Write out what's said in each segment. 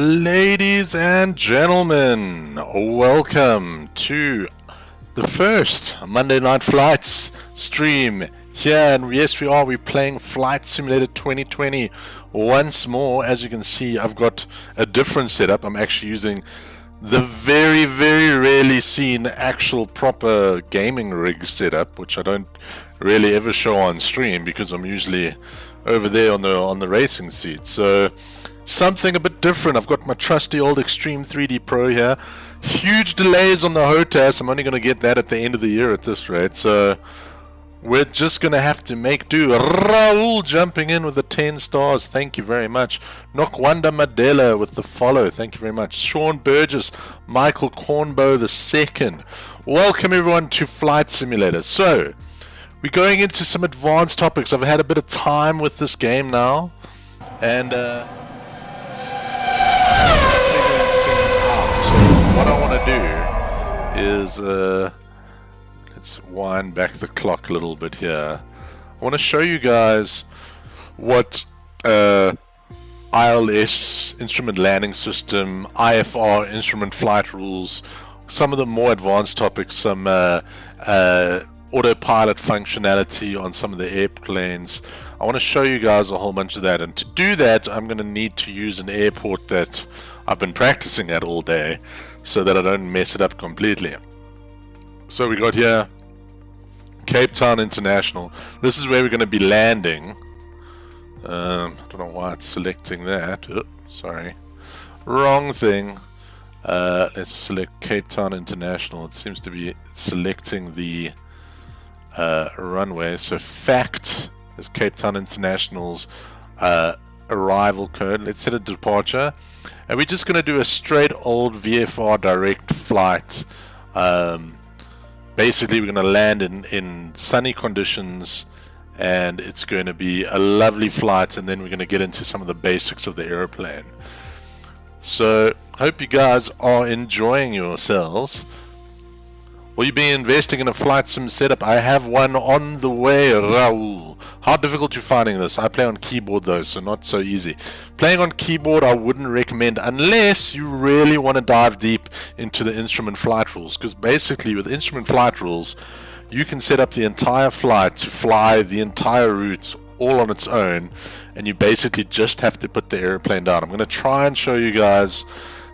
Ladies and gentlemen, welcome to the first Monday Night Flights stream here, and yes, we're playing Flight Simulator 2020 once more. As you can see, I've got a different setup. I'm actually using the very rarely seen actual proper gaming rig setup, which I don't really ever show on stream because I'm usually over there on the racing seat. So something a bit different. I've got my trusty old Extreme 3D Pro here. Huge delays on the HOTAS. I'm only going to get that at the end of the year at this rate. So we're just going to have to make do. Raul jumping in with the 10 stars. Thank you very much. Nokwanda Madela with the follow. Thank you very much. Sean Burgess, Michael Cornbow II. Welcome everyone to Flight Simulator. So we're going into some advanced topics. I've had a bit of time with this game now, and what I want to do is let's wind back the clock a little bit here. I want to show you guys what ILS, instrument landing system, IFR, instrument flight rules, some of the more advanced topics, some autopilot functionality on some of the airplanes. I want to show you guys a whole bunch of that, and to do that I'm going to need to use an airport that I've been practicing at all day so that I don't mess it up completely. So we got here Cape Town International. This is where we're going to be landing. I don't know why it's selecting that. Oh, sorry, wrong thing. Let's select Cape Town International. It seems to be selecting the runway. So fact is Cape Town International's arrival code. Let's set a departure, and we're just going to do a straight old VFR direct flight. Basically we're going to land in sunny conditions, and it's going to be a lovely flight, and then we're going to get into some of the basics of the airplane. So hope you guys are enjoying yourselves. Will you be investing in a flight sim setup? I have one on the way, Raul. How difficult you finding this? I play on keyboard though, so not so easy. Playing on keyboard I wouldn't recommend unless you really want to dive deep into the instrument flight rules, because basically with instrument flight rules you can set up the entire flight to fly the entire route all on its own, and you basically just have to put the airplane down. I'm going to try and show you guys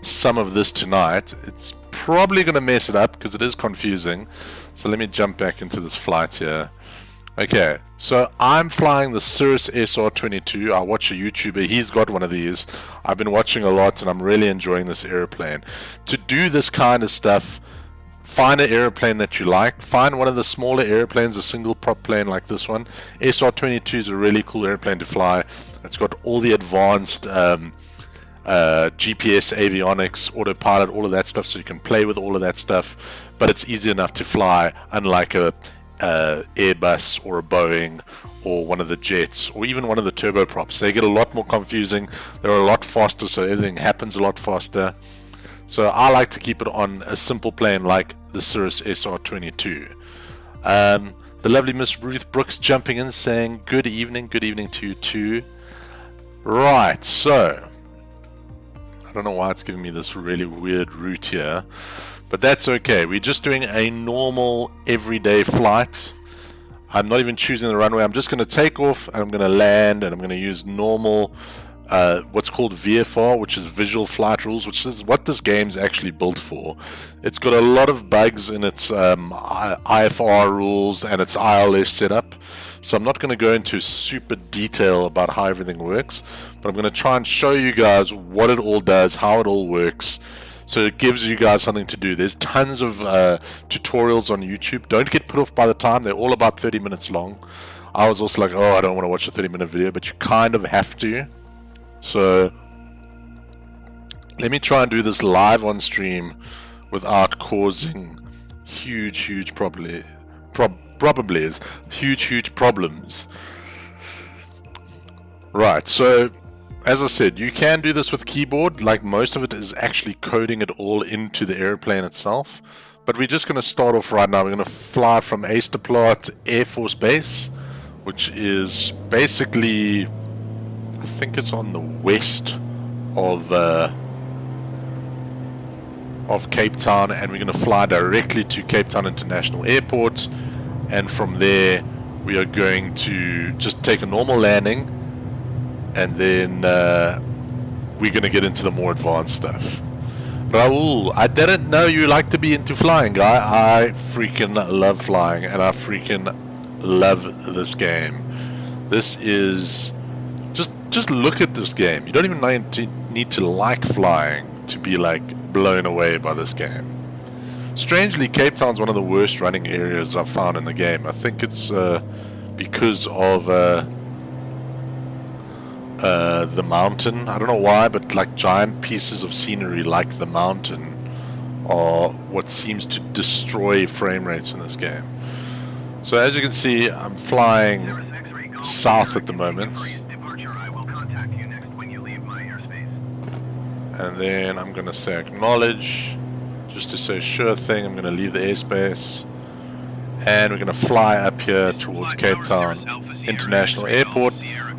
some of this tonight. It's probably going to mess it up because it is confusing. So let me jump back into this flight here. Okay, so I'm flying the Cirrus SR22. I watch a YouTuber, he's got one of these. I've been watching a lot and I'm really enjoying this airplane. To do this kind of stuff, find an airplane that you like. Find one of the smaller airplanes, a single prop plane like this one. SR22 is a really cool airplane to fly. It's got all the advanced GPS, avionics, autopilot, all of that stuff, so you can play with all of that stuff, but it's easy enough to fly, unlike a Airbus or a Boeing or one of the jets or even one of the turboprops. They get a lot more confusing. They're a lot faster, so everything happens a lot faster. So I like to keep it on a simple plane like the Cirrus SR22. The lovely Miss Ruth Brooks jumping in saying good evening to you too. Right, so I don't know why it's giving me this really weird route here, but that's okay. We're just doing a normal everyday flight. I'm not even choosing the runway. I'm just going to take off and I'm going to land, and I'm going to use normal what's called VFR, which is visual flight rules, which is what this game's actually built for. It's got a lot of bugs in its IFR rules and its ILS setup, so I'm not going to go into super detail about how everything works, but I'm going to try and show you guys what it all does, how it all works, so it gives you guys something to do. There's tons of tutorials on YouTube. Don't get put off by the time. They're all about 30 minutes long. I was also like, oh, I don't want to watch a 30-minute video, but you kind of have to. So let me try and do this live on stream without causing huge problems. Right, so as I said, you can do this with keyboard. Like, most of it is actually coding it all into the airplane itself, but we're just going to start off right now. We're going to fly from Easteplat Air Force Base, which is basically, I think it's on the west of of Cape Town, and we're going to fly directly to Cape Town International Airport, and from there we are going to just take a normal landing, and then we're going to get into the more advanced stuff. Raul, I didn't know you like to be into flying, guy. I freaking love flying, and I freaking love this game. This is just look at this game. You don't even need to like flying to be like blown away by this game. Strangely, Cape Town's one of the worst running areas I've found in the game. I think it's because of the mountain. I don't know why, but like giant pieces of scenery like the mountain are what seems to destroy frame rates in this game. So as you can see, I'm flying south at the moment, and then I'm going to say acknowledge, just to say sure thing. I'm going to leave the airspace, and we're going to fly up here towards Cape Town International Airport.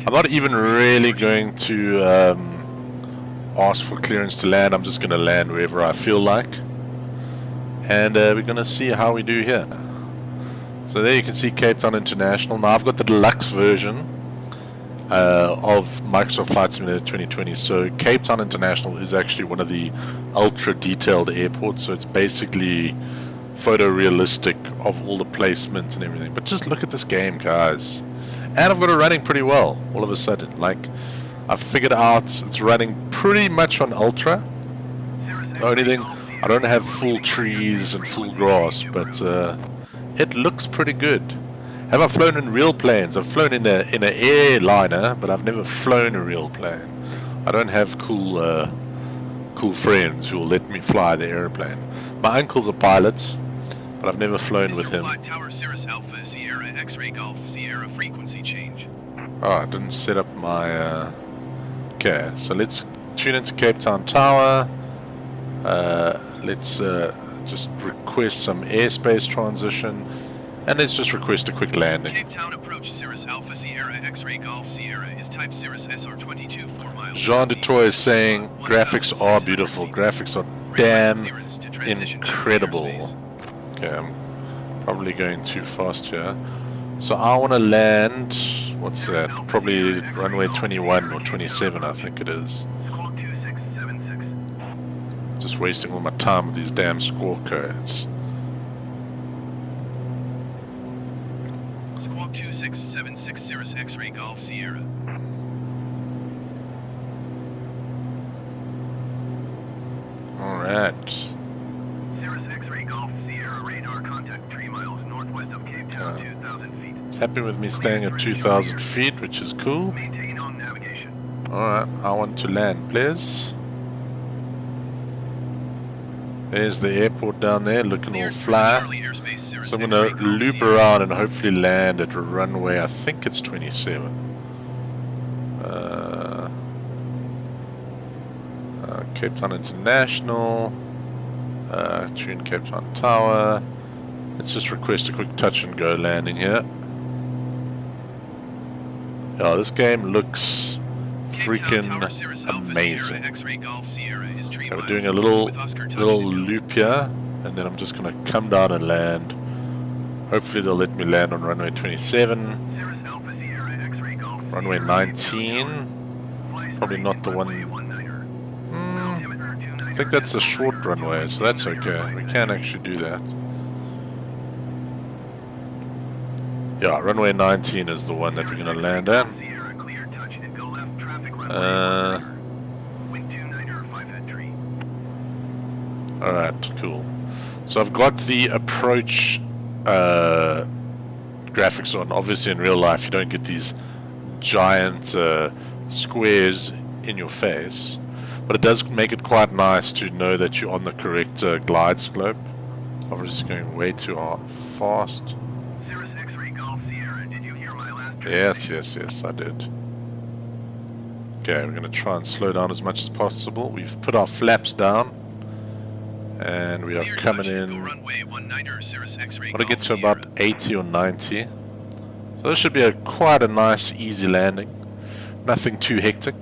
I'm not even really going to ask for clearance to land. I'm just going to land wherever I feel like, and we're going to see how we do here. So there you can see Cape Town International. Now I've got the deluxe version of Microsoft Flight Simulator 2020. So Cape Town International is actually one of the ultra detailed airports. So it's basically photorealistic of all the placements and everything. But just look at this game, guys. And I've got it running pretty well all of a sudden. Like, I've figured out it's running pretty much on ultra. The only thing, I don't have full trees and full grass, but it looks pretty good. Have I flown in real planes? I've flown in an airliner, but I've never flown a real plane. I don't have cool friends who will let me fly the airplane. My uncle's a pilot, but I've never flown with him. Tower Cirrus Alpha Sierra X-ray Golf Sierra frequency change. Oh, I didn't set up my okay, so let's tune into Cape Town Tower. Let's just request some airspace transition, and let's just request a quick landing. Cape Town approach Cirrus Alpha Sierra X-ray Golf Sierra is type Cirrus SR22 4 miles. Jean Dutoy is saying graphics are beautiful. Graphics are damn incredible. Okay, I'm probably going too fast here. So I want to land, what's that? Probably runway 21 or 27, I think it is. Just wasting all my time with these damn squawk codes. Squawk 2676 Cirrus X-ray Golf Sierra. Alright. Cirrus X-ray Golf Sierra radar contact 3 miles northwest of Cape Town, 2,000 feet. It's happy with me staying at 2,000 feet, which is cool. Maintain on navigation. Alright, I want to land, please. There's the airport down there, looking all flat. So I'm going to loop around and hopefully land at runway, I think it's 27. Cape Town International. Tune Cape Town Tower. Let's just request a quick touch and go landing here. Yeah, this game looks freaking amazing. Okay, we're doing a little loop here, and then I'm just going to come down and land. Hopefully they'll let me land on runway 27. Runway 19. Probably not the one. I think that's a short runway, so that's okay. We can actually do that. Yeah, runway 19 is the one that we're going to land at. Alright, cool. So I've got the approach graphics on. Obviously in real life you don't get these giant squares in your face, but it does make it quite nice to know that you're on the correct glide slope. Obviously going way too fast. Yes, I did. Okay, we're going to try and slow down as much as possible. We've put our flaps down, and we are coming in. I want to get to about 80 or 90. So this should be quite a nice, easy landing. Nothing too hectic.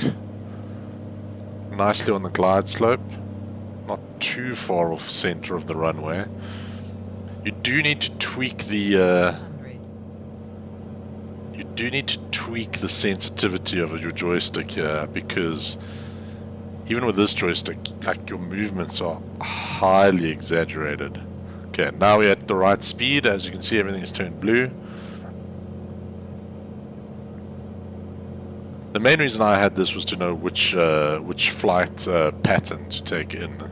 Nicely on the glide slope. Not too far off center of the runway. You do need to tweak the sensitivity of your joystick here, because even with this joystick, like, your movements are highly exaggerated. Okay, now we're at the right speed. As you can see, everything is turned blue. The main reason I had this was to know which flight pattern to take in.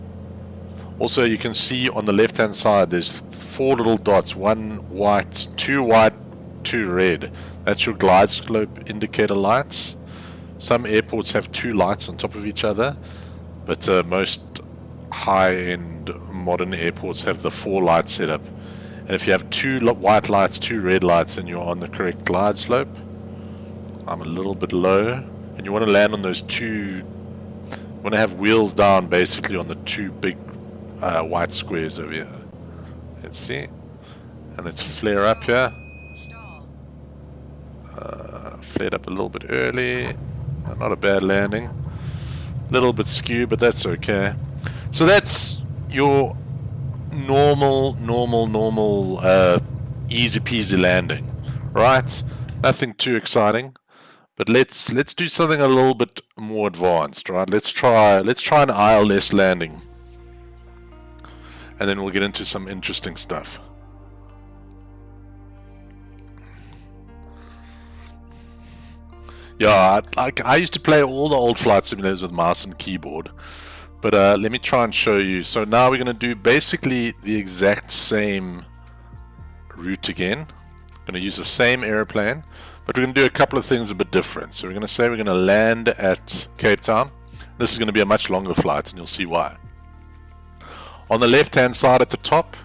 Also, you can see on the left hand side there's 4 little dots, 1 white, 2 red. That's your glide slope indicator lights. Some airports have 2 lights on top of each other, but most high-end modern airports have the 4 light setup. And if you have 2 white lights, 2 red lights, then you're on the correct glide slope. I'm a little bit low, and you want to land on those 2. You want to have wheels down basically on the 2 big white squares over here. Let's see, and let's flare up here. Flared up a little bit early. Not a bad landing. A little bit skew, but that's okay. So that's your normal easy peasy landing, right? Nothing too exciting, but let's do something a little bit more advanced, right? Let's try an ILS landing, and then we'll get into some interesting stuff. Yeah, I used to play all the old flight simulators with mouse and keyboard, but let me try and show you. So now we're going to do basically the exact same route again. Going to use the same airplane, but we're going to do a couple of things a bit different. So we're going to say we're going to land at Cape Town. This is going to be a much longer flight, and you'll see why. On the left hand side at the top,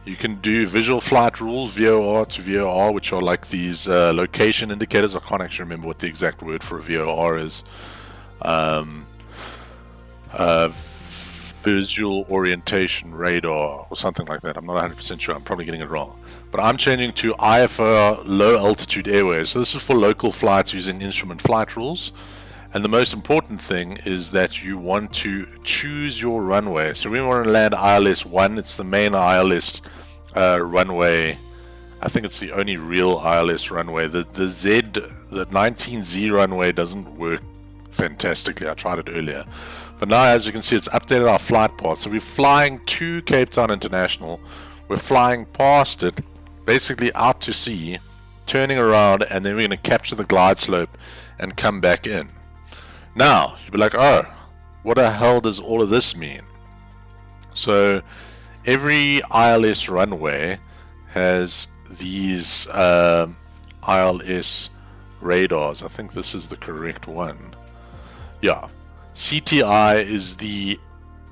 you can do visual flight rules, VOR to VOR, which are like these location indicators. I can't actually remember what the exact word for a VOR is. Visual orientation radar or something like that. I'm not 100% sure. I'm probably getting it wrong. But I'm changing to IFR, low altitude airways. So this is for local flights using instrument flight rules. And the most important thing is that you want to choose your runway. So we want to land ILS 1. It's the main ILS runway. I think it's the only real ILS runway. The 19Z runway doesn't work fantastically. I tried it earlier. But now, as you can see, it's updated our flight path. So we're flying to Cape Town International. We're flying past it, basically out to sea, turning around, and then we're going to capture the glide slope and come back in. Now, you'll be like, oh, what the hell does all of this mean? So every ILS runway has these ILS radars. I think this is the correct one. Yeah. CTI is the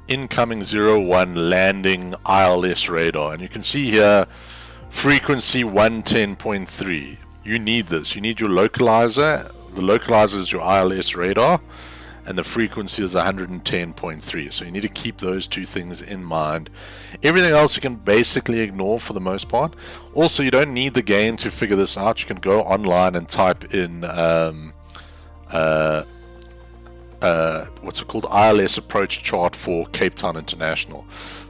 incoming 01 landing ILS radar. And you can see here, frequency 110.3. You need this. You need your localizer. The localizer is your ILS radar, and the frequency is 110.3. So you need to keep those 2 things in mind. Everything else you can basically ignore for the most part. Also, you don't need the game to figure this out. You can go online and type in what's it called, ILS approach chart for Cape Town International.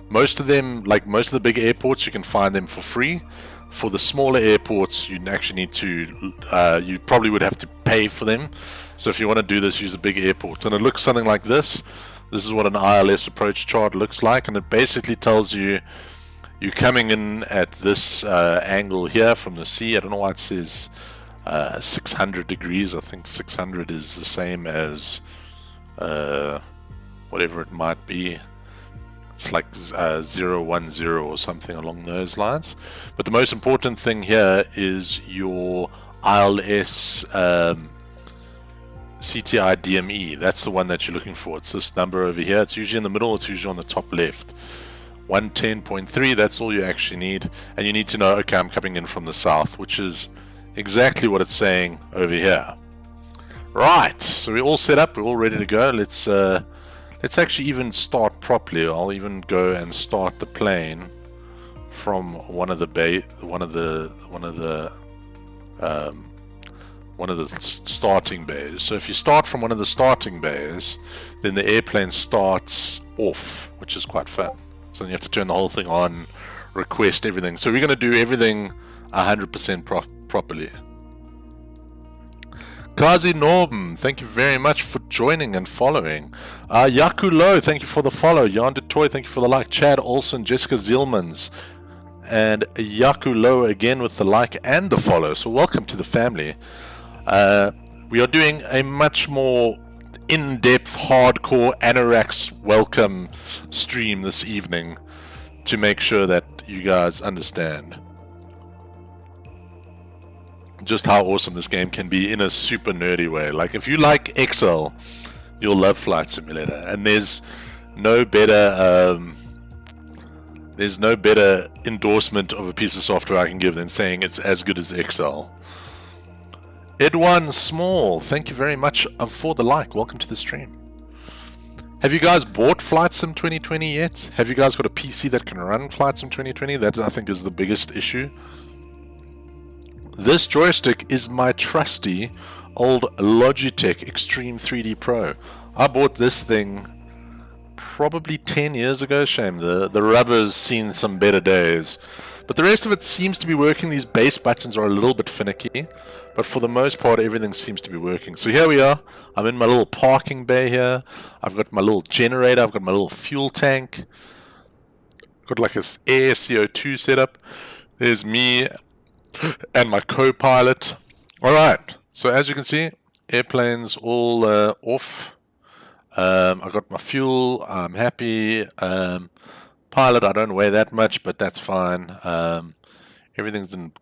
Most of them, like most of the big airports, you can find them for free. For the smaller airports, you actually need to, you probably would have to pay for them. So if you want to do this, use a big airport. And it looks something like this. This is what an ILS approach chart looks like, and it basically tells you you're coming in at this angle here from the sea. I don't know why it says 600 degrees. I think 600 is the same as whatever it might be. It's like 010 or something along those lines. But the most important thing here is your ILS CTI DME. That's the one that you're looking for. It's this number over here. It's usually in the middle. It's usually on the top left. 110.3, that's all you actually need. And you need to know, okay, I'm coming in from the south, which is exactly what it's saying over here. Right, so we're all set up. We're all ready to go. Let's actually even start properly. I'll even go and start the plane from one of the one of the starting bays. So if you start from one of the starting bays, then the airplane starts off, which is quite fun. So then you have to turn the whole thing on, request everything. So we're going to do everything 100% properly. Kazi Norben, thank you very much for joining and following. Yakulo, thank you for the follow. Jan de Toy, thank you for the like. Chad Olsen, Jessica Zielmans, and Yakulo again with the like and the follow. So welcome to the family. We are doing a much more in-depth, hardcore Anorak's welcome stream this evening to make sure that you guys understand just how awesome this game can be in a super nerdy way. Like, if you like Excel, you'll love Flight Simulator, and there's no better endorsement of a piece of software I can give than saying it's as good as Excel. Edwan Small, thank you very much for the like. Welcome to the stream. Have you guys bought Flight Sim 2020 yet? Have you guys got a PC that can run Flight Sim 2020? That, I think, is the biggest issue. This joystick is my trusty old Logitech Extreme 3D Pro. I bought this thing probably 10 years ago. Shame the rubber's seen some better days. But the rest of it seems to be working. These base buttons are a little bit finicky, but for the most part everything seems to be working. So here we are. I'm in my little parking bay here. I've got my little generator. I've got my little fuel tank. Got like this air CO2 setup. There's me and my co-pilot. Alright, so as you can see, airplane's all off. I got my fuel, I'm happy. Pilot, I don't weigh that much, but that's fine. Everything's in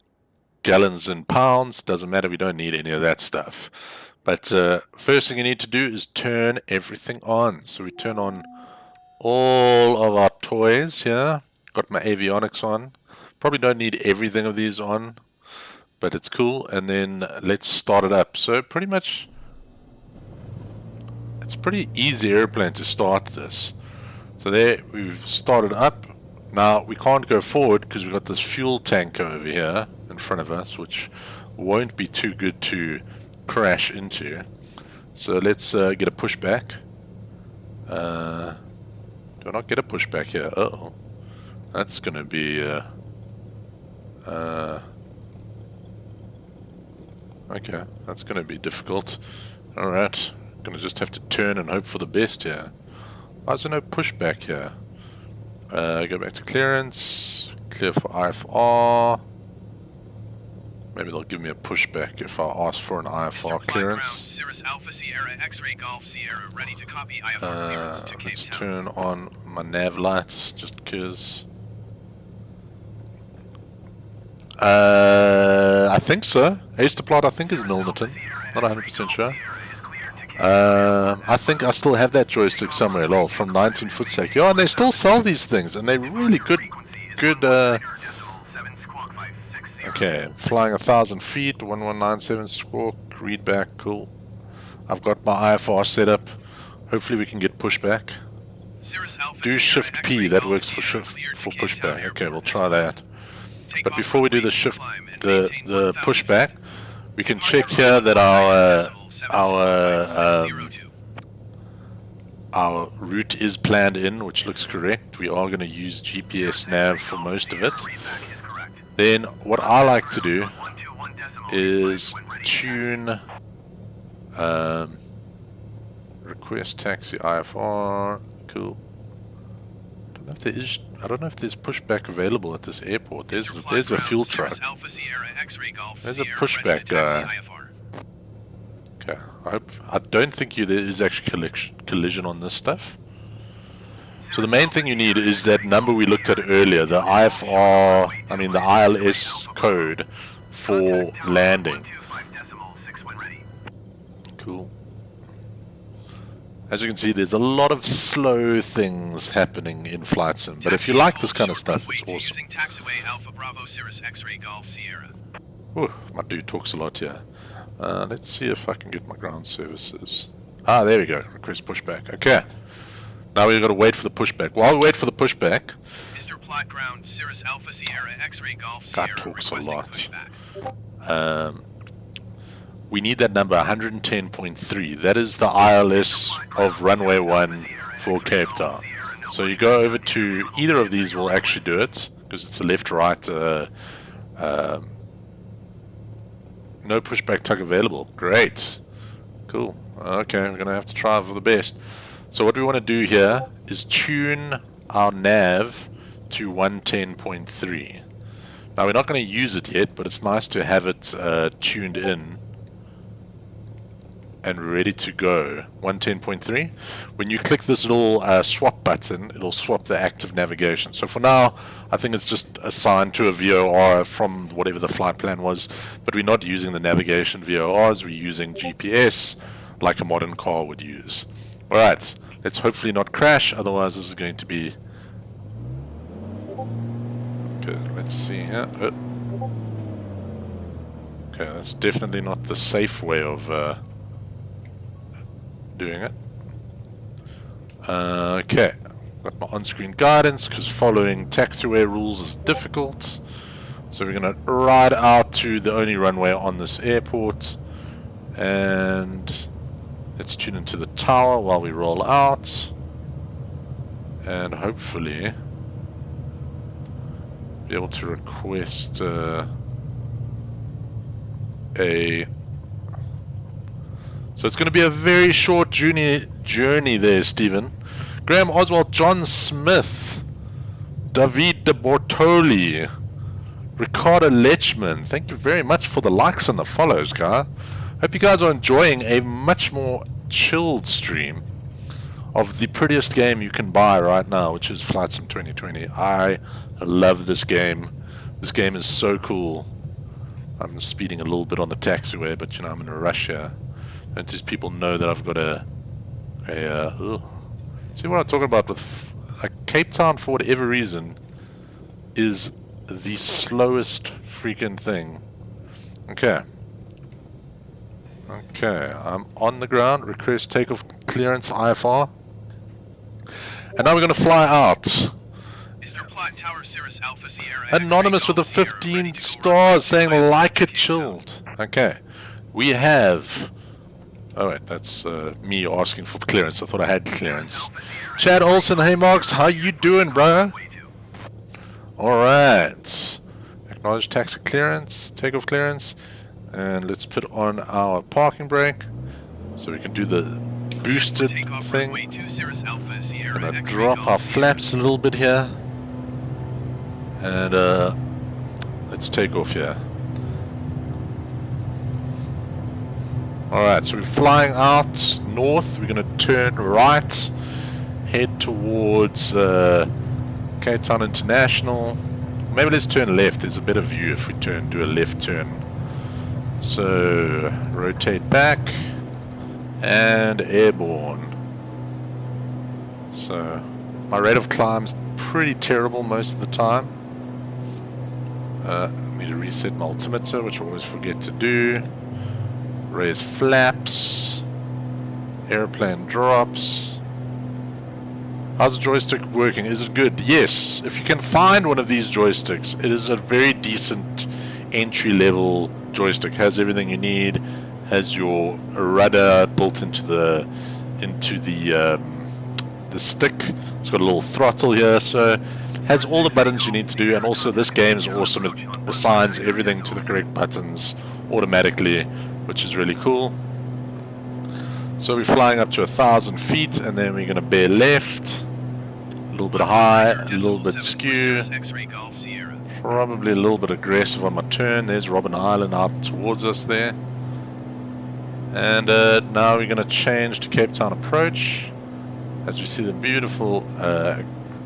gallons and pounds, doesn't matter, we don't need any of that stuff. But first thing you need to do is turn everything on. So we turn on all of our toys here. Got my avionics on. Probably don't need everything of these on, but it's cool. And then let's start it up. So pretty much, it's a pretty easy airplane to start this. So there, we've started up. Now we can't go forward because we've got this fuel tank over here in front of us, which won't be too good to crash into. So let's get a pushback. Do I not get a pushback here? Uh-oh. That's going to be... okay, that's going to be difficult. Alright, going to just have to turn and hope for the best here. Why is there no pushback here? Go back to clearance, clear for IFR. Maybe they'll give me a pushback if I ask for an IFR clearance. Let's turn on my nav lights just because. I think so. Ace to plot, I think, is Milnerton. Not 100% sure. I think I still have that joystick somewhere, lol, from 19 Footsec. Yeah, and they still sell these things, and they're really good. Okay, flying 1,000 feet, 1197 squawk, read back, cool. I've got my IFR set up. Hopefully we can get pushback. Do Shift P, that works for pushback. Okay, we'll try that. But before we do the the pushback, we can check here that our route is planned in, which looks correct. We are going to use GPS nav for most of it. Then what I like to do is tune request taxi IFR. Cool. I don't know if there's pushback available at this airport. There's a fuel truck. There's a pushback guy. Okay, I don't think there is actually collision on this stuff. So the main thing you need is that number we looked at earlier, the IFR, the ILS code for landing. Cool. As you can see, there's a lot of slow things happening in Flight Sim, but if you like this kind of stuff, it's awesome. Ooh, my dude talks a lot here. Let's see if I can get my ground services. Ah, there we go. Request pushback. Okay. Now we've got to wait for the pushback. While we wait for the pushback, God talks a lot. we need that number 110.3. That is the ILS of runway 1 for Cape Town. So you go over to either of these will actually do it, because it's a left-right, no pushback tug available. Great. Cool. Okay, we're going to have to try for the best. So what we want to do here is tune our nav to 110.3. Now we're not going to use it yet, but it's nice to have it tuned in and ready to go. 110.3. When you click this little swap button, it'll swap the active navigation. So for now, I think it's just assigned to a VOR from whatever the flight plan was, but we're not using the navigation VORs, we're using GPS like a modern car would use. Alright, let's hopefully not crash, otherwise this is going to be... Okay, let's see here. Okay, that's definitely not the safe way of doing it. Okay, got my on-screen guidance because following taxiway rules is difficult. So we're going to ride out to the only runway on this airport, and let's tune into the tower while we roll out, and hopefully be able to request a... So it's going to be a very short journey there, Stephen. Graham Oswald, John Smith, David de Bortoli, Ricardo Lechman. Thank you very much for the likes and the follows, guys. Hope you guys are enjoying a much more chilled stream of the prettiest game you can buy right now, which is Flight Sim 2020. I love this game. This game is so cool. I'm speeding a little bit on the taxiway, but you know, I'm in a rush here. And these people know that I've got see what I'm talking about with like Cape Town, for whatever reason, is the slowest freaking thing. Okay. Okay, I'm on the ground. Request takeoff clearance IFR. And now we're going to fly out. Anonymous with a 15 stars saying like it chilled. Okay. We have... Oh wait, that's me asking for clearance. I thought I had clearance. Chad Olsen, hey Marks, how you doing, bro? Alright. Acknowledge taxi clearance, takeoff clearance. And let's put on our parking brake so we can do the boosted thing. Gonna drop our flaps a little bit here. And let's take off here. Alright, so we're flying out north. We're going to turn right, head towards Cape Town International. Maybe let's turn left. There's a better view if we do a left turn. So, rotate back and airborne. So, my rate of climb's pretty terrible most of the time. I need to reset my altimeter, which I always forget to do. Raise flaps, airplane drops. How's the joystick working? Is it good? Yes. If you can find one of these joysticks, it is a very decent entry-level joystick. Has everything you need. Has your rudder built into the stick. It's got a little throttle here, so has all the buttons you need to do. And also, this game is awesome. It assigns everything to the correct buttons automatically, which is really cool. So we're flying up to 1,000 feet, and then we're going to bear left, a little bit high, a little bit skew, probably a little bit aggressive on my turn. There's Robben Island out towards us there. And now we're going to change to Cape Town approach, as we see the beautiful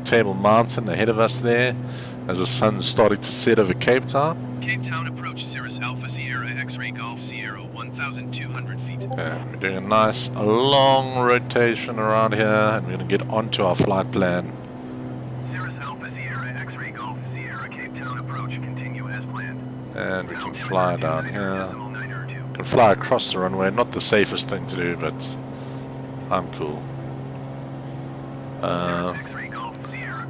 Table Mountain ahead of us there, as the sun's starting to set over Cape Town. Cape Town approach, Cirrus Alpha Sierra X-Ray Golf Sierra, 1,200 feet. Okay, we're doing a nice long rotation around here, and we're going to get onto our flight plan. Cirrus Alpha Sierra X-Ray Golf Sierra, Cape Town approach, continue as planned. And we can fly down here. We can fly across the runway. Not the safest thing to do, but I'm cool.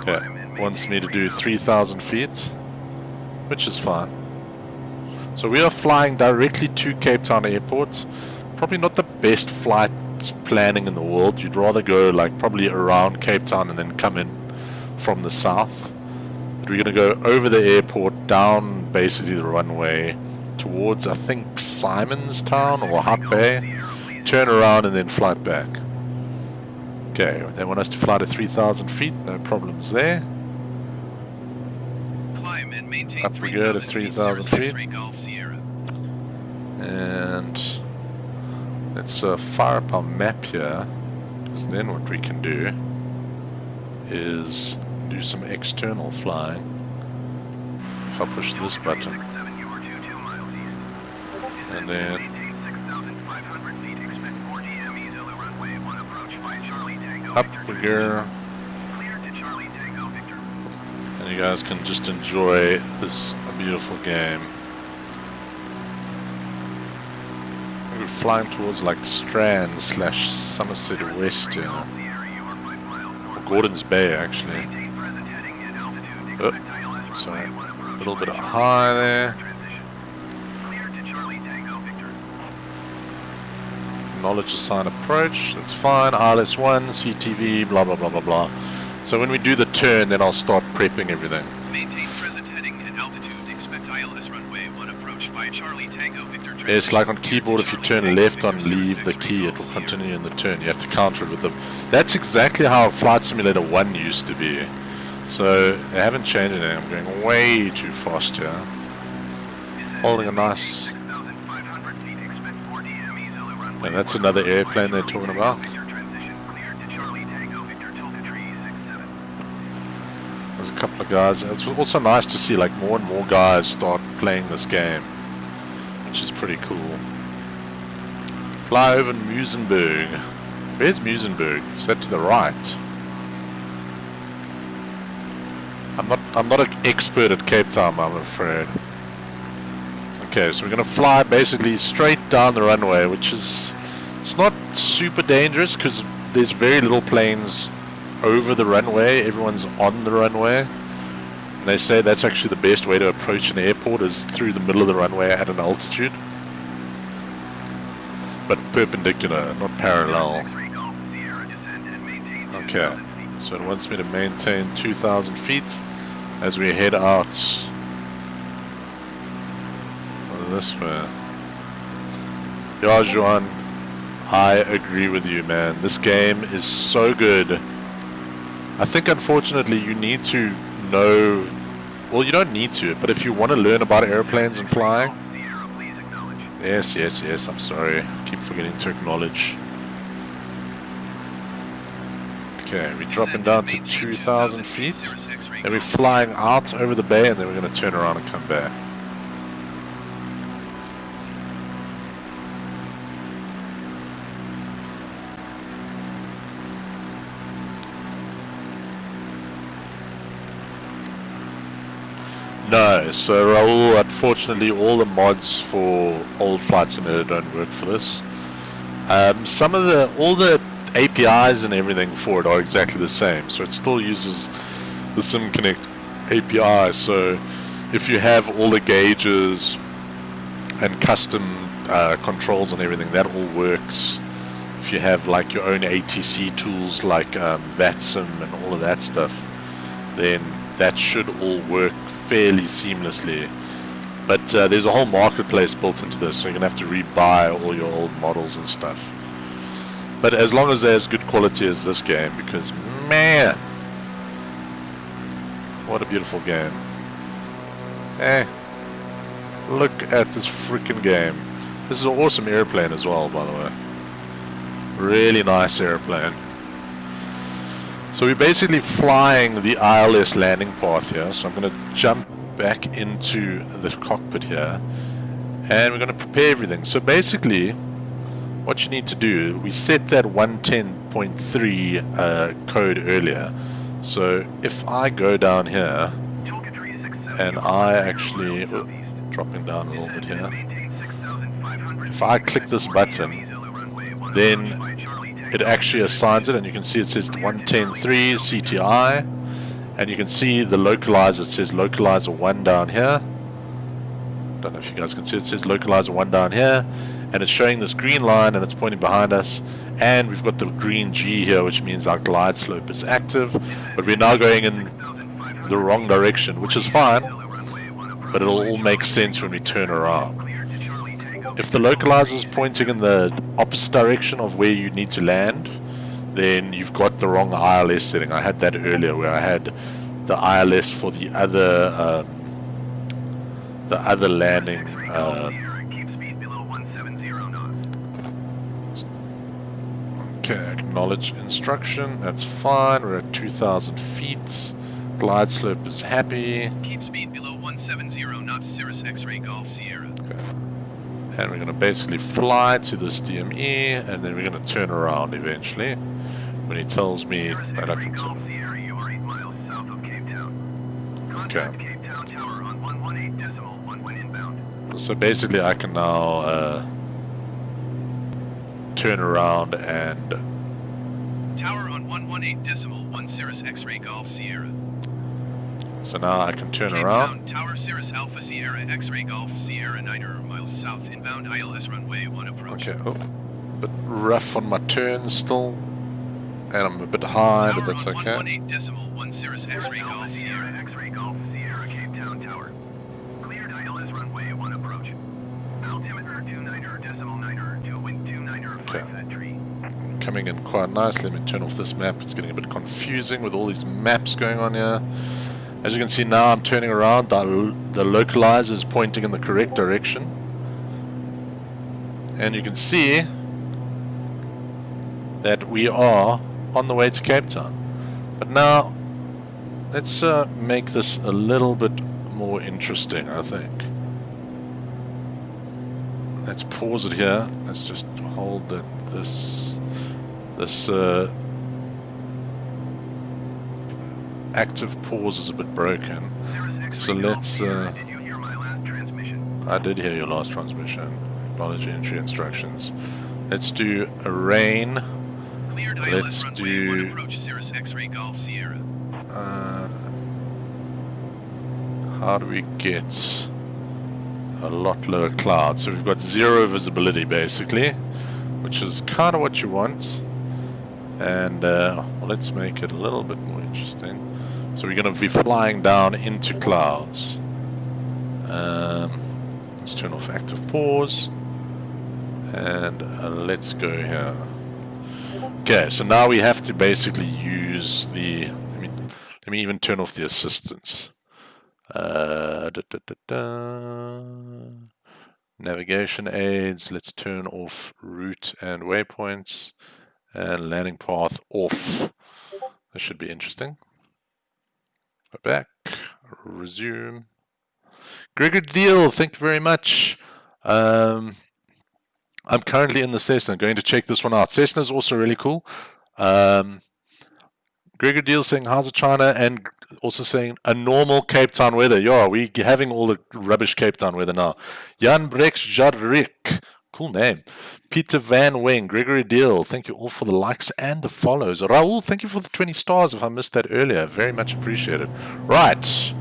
Okay, wants me to do 3,000 feet, which is fine. So we are flying directly to Cape Town Airport. Probably not the best flight planning in the world. You'd rather go like probably around Cape Town and then come in from the south. But we're going to go over the airport, down basically the runway towards, I think, Simonstown or Hut Bay, turn around and then flight back. Okay, they want us to fly to 3,000 feet, no problems there. Up we go to 3,000 feet. And let's fire up our map here, because then what we can do is do some external flying. If I push this button, and then up we go, and you guys can just enjoy this beautiful game. We're flying towards like Strand / Somerset West here, or Gordon's Bay actually. Oh, sorry, a little bit high there. Acknowledge assign approach, that's fine. ILS 1, CTV, blah blah blah blah blah. So when we do the turn, then I'll start prepping everything. Maintain present heading and altitude. Expect ILS runway 1 approach by Charlie Tango Victor. It's like on keyboard, if you turn left on leave the key, it will continue in the turn. You have to counter it with them. That's exactly how Flight Simulator 1 used to be. So they haven't changed anything. I'm going way too fast here. Holding a nice... And that's another airplane they're talking about. There's a couple of guys. It's also nice to see like more and more guys start playing this game, which is pretty cool. Fly over Muizenberg. Where's Muizenberg? Is that to the right? I'm not an expert at Cape Town, I'm afraid. Okay, so we're going to fly basically straight down the runway, which is, it's not super dangerous because there's very little planes over the runway. Everyone's on the runway. And they say that's actually the best way to approach an airport is through the middle of the runway at an altitude. But perpendicular, not parallel. Okay, so it wants me to maintain 2,000 feet as we head out this way. Yeah, Juan, I agree with you, man. This game is so good. I think unfortunately you need to know, well, you don't need to, but if you want to learn about airplanes and flying, yes, I'm sorry, I keep forgetting to acknowledge. Okay, we're dropping down to 2,000 feet, and we're flying out over the bay, and then we're going to turn around and come back. No, so Raul, unfortunately all the mods for old Flight Simulator don't work for this. All the APIs and everything for it are exactly the same, so it still uses the SimConnect API. So if you have all the gauges and custom controls and everything, that all works. If you have like your own ATC tools like VATSIM and all of that stuff, then that should all work fairly seamlessly. But there's a whole marketplace built into this, so you're going to have to rebuy all your old models and stuff. But as long as they're as good quality as this game, because man, what a beautiful game. Look at this freaking game. This is an awesome airplane as well, by the way. Really nice airplane. So we're basically flying the ILS landing path here, so I'm going to jump back into the cockpit here, and we're going to prepare everything. So basically, what you need to do, we set that 110.3 code earlier. So if I go down here, and I actually, dropping down a little bit here, if I click this button, then it actually assigns it, and you can see it says 110.3 CTI, and you can see the localizer, it says localizer 1 down here, don't know if you guys can see it says localizer 1 down here, and it's showing this green line and it's pointing behind us, and we've got the green G here, which means our glide slope is active, but we're now going in the wrong direction, which is fine, but it'll all make sense when we turn around. If the localizer is pointing in the opposite direction of where you need to land, then you've got the wrong ILS setting. I had that earlier where I had the ILS for the other landing. Okay, acknowledge instruction. That's fine. We're at 2,000 feet. Glide slope is happy. Keep speed below 170 knots, Cirrus X-ray Golf Sierra. Okay. And we're going to basically fly to this DME, and then we're going to turn around eventually when he tells me that I can turn. Okay. So basically I can now turn around and... Tower on 118.1 Cirrus X-ray Golf Sierra. So now I can turn Cape around. Town, Tower Cirrus Alpha Sierra X-ray Golf Sierra 9 miles south, inbound ILS runway 1 approach. Okay, oh, a bit rough on my turns still, and I'm a bit high, but that's okay. 118.1 Cirrus X-ray Golf Sierra X-ray Golf Sierra Cape Town Tower. Cleared ILS runway 1 approach. Altimeter 29.9 to wind 29.5 at tree. Coming in quite nicely. Let me turn off this map. It's getting a bit confusing with all these maps going on here. As you can see now, I'm turning around. The localizer is pointing in the correct direction. And you can see that we are on the way to Cape Town. But now, let's make this a little bit more interesting, I think. Let's pause it here. Let's just hold that this active pause is a bit broken. So let's I did hear your last transmission. Acknowledge entry instructions. Let's do a rain. Let's do how do we get a lot lower cloud? So we've got zero visibility basically, which is kind of what you want. And well, let's make it a little bit more interesting. So we're going to be flying down into clouds. Let's turn off active pause. And let's go here. Okay, so now we have to basically use the... Let me even turn off the assistance. Navigation aids. Let's turn off route and waypoints. And landing path off. This should be interesting. Go back. Resume. Gregor Deal, thank you very much. I'm currently in the Cessna, going to check this one out. Cessna is also really cool. Gregor Deal saying, how's it China? And also saying, a normal Cape Town weather. Yeah, we having all the rubbish Cape Town weather now. Jan Brex Jadrik. Cool name. Peter Van Wing, Gregory Deal, thank you all for the likes and the follows. Raul, thank you for the 20 stars if I missed that earlier. Very much appreciated. Right.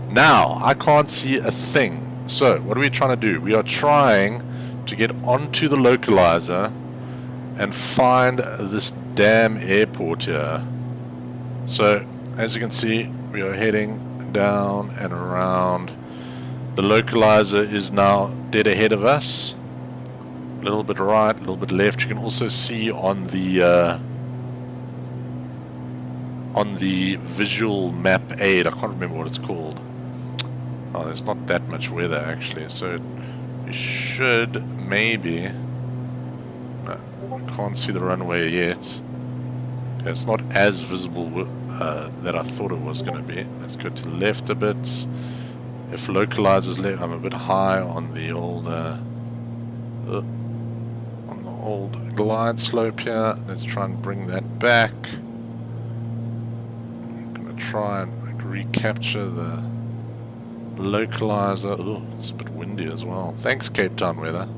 Now, I can't see a thing. So, what are we trying to do? We are trying to get onto the localizer and find this damn airport here. So, as you can see, we are heading down and around. The localizer is now dead ahead of us. A little bit right, a little bit left. You can also see on the visual map aid, I can't remember what it's called. Oh, there's not that much weather actually, so we should maybe... No, I can't see the runway yet. Okay, it's not as visible that I thought it was going to be. Let's go to the left a bit. If localizer's left, I'm a bit high on the old glide slope here. Let's try and bring that back. I'm going to try and recapture the localizer. Oh, it's a bit windy as well. Thanks, Cape Town weather.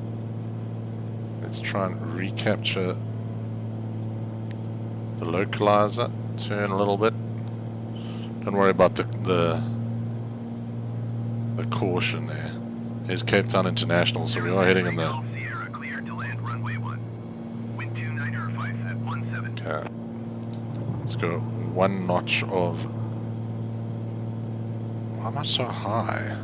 Let's try and recapture the localizer. Turn a little bit. Don't worry about the caution there. Here's Cape Town International, so we are heading in the... Sierra, clear to land runway 1. Wind 29 or 5 at 17. Okay. Let's go 1 notch of... Why am I so high?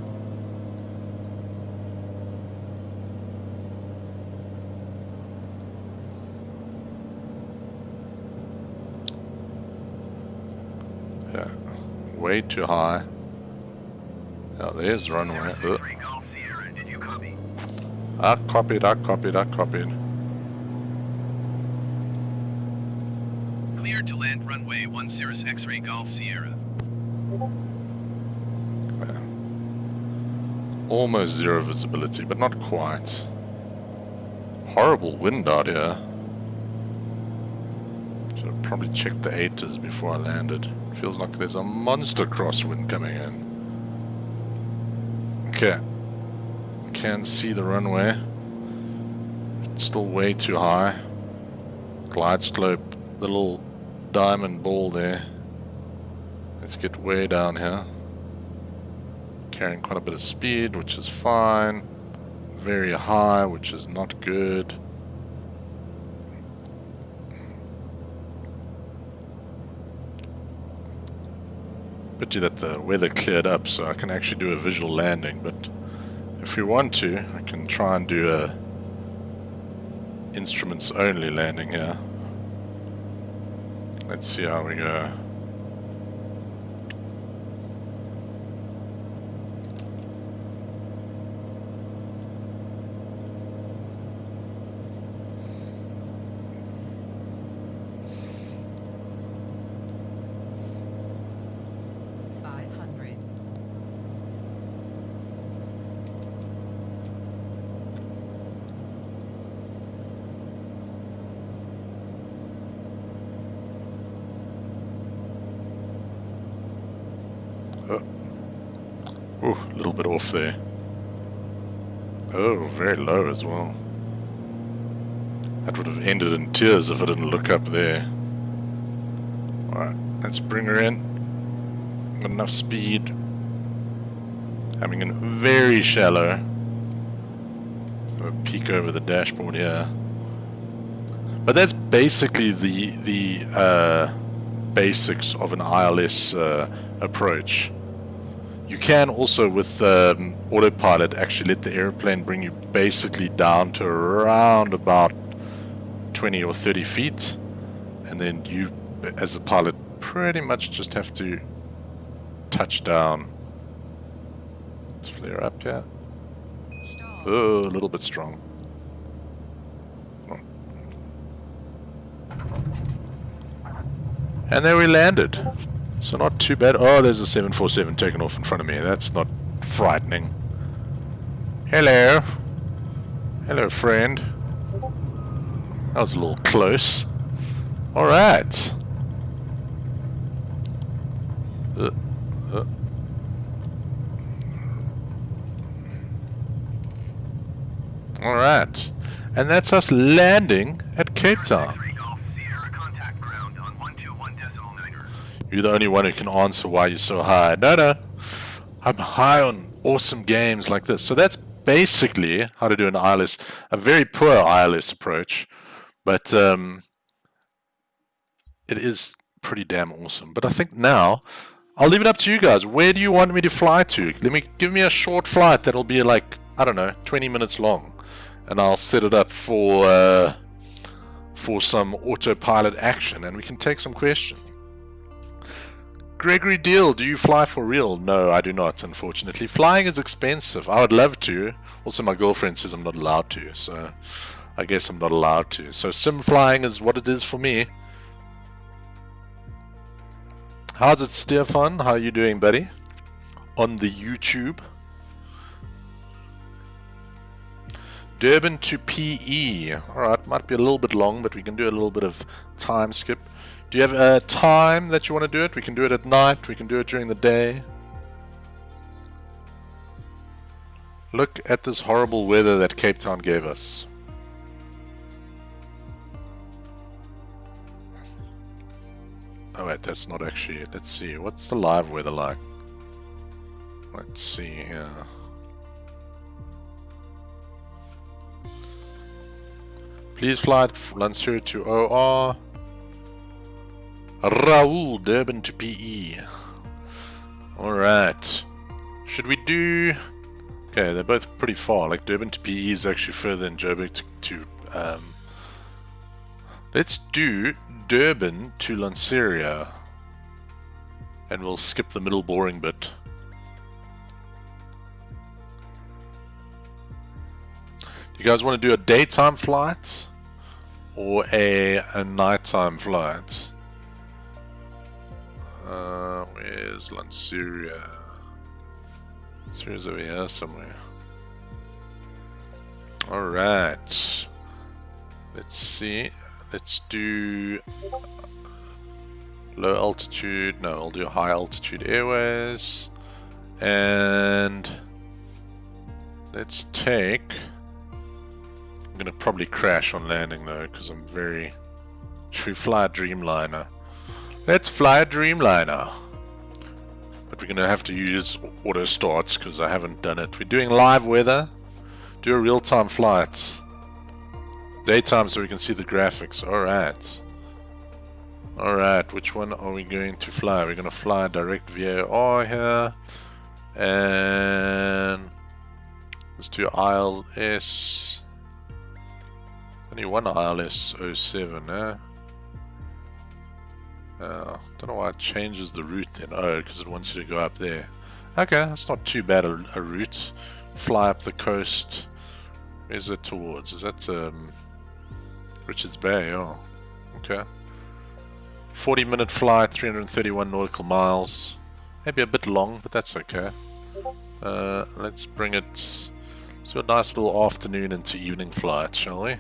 Yeah. Way too high. Oh, there's runway. Sierra, did you copy? I copied. Clear to land runway 1 Cirrus X-ray Golf Sierra. Yeah. Almost zero visibility, but not quite. Horrible wind out here. Should have probably checked the 8s before I landed. Feels like there's a monster crosswind coming in. Okay. Can see the runway. It's still way too high. Glide slope, little diamond ball there. Let's get way down here. Carrying quite a bit of speed, which is fine. Very high, which is not good. Pity that the weather cleared up so I can actually do a visual landing, but if we want to, I can try and do a instruments only landing here. Let's see how we go. Oh, a little bit off there. Oh, very low as well. That would have ended in tears if I didn't look up there. Alright, let's bring her in. Got enough speed. Coming in very shallow. So a peek over the dashboard here. But that's basically the basics of an ILS approach. You can also, with autopilot, actually let the airplane bring you basically down to around about 20 or 30 feet, and then you, as a pilot, pretty much just have to touch down. Let's flare up here. Oh, a little bit strong. And there we landed. So not too bad. Oh, there's a 747 taking off in front of me. That's not frightening. Hello. Hello, friend. That was a little close. Alright. Alright. And that's us landing at Cape Town. You're the only one who can answer why you're so high. No. I'm high on awesome games like this. So that's basically how to do an ILS. A very poor ILS approach. But it is pretty damn awesome. But I think now, I'll leave it up to you guys. Where do you want me to fly to? Give me a short flight that'll be like, I don't know, 20 minutes long. And I'll set it up for some autopilot action. And we can take some questions. Gregory Deal, do you fly for real? No, I do not, unfortunately. Flying is expensive. I would love to. Also, my girlfriend says I'm not allowed to, so I guess I'm not allowed to. So sim flying is what it is for me. How's it, Stefan? How are you doing, buddy? On the YouTube. Durban to PE. Alright, might be a little bit long, but we can do a little bit of time skip. Do you have a time that you want to do it? We can do it at night. We can do it during the day. Look at this horrible weather that Cape Town gave us. Oh wait, that's not actually... Let's see. What's the live weather like? Let's see here. Please fly Lancero to OR. Raoul, Durban to PE. Alright. Should we do... Okay, they're both pretty far. Like Durban to PE is actually further than Joburg to let's do Durban to Lanseria. And we'll skip the middle boring bit. Do you guys want to do a daytime flight or a nighttime flight? Where's Lanseria? Lanseria's over here somewhere. Alright. Let's see. Let's do low altitude. No, I'll do high altitude airways. And let's take... I'm going to probably crash on landing though, because I'm very... Should we fly a Dreamliner? Let's fly a Dreamliner. But we're going to have to use auto starts because I haven't done it. We're doing live weather. Do a real-time flight. Daytime so we can see the graphics. Alright. Alright, which one are we going to fly? We're going to fly direct VOR here. And let's do ILS. Only one ILS 07, eh? Don't know why it changes the route then. Oh, because it wants you to go up there. Okay, that's not too bad a route. Fly up the coast. Where's it towards? Is that Richards Bay? Oh, okay. 40-minute flight, 331 nautical miles. Maybe a bit long, but that's okay. Let's bring it to a nice little afternoon into evening flight, shall we?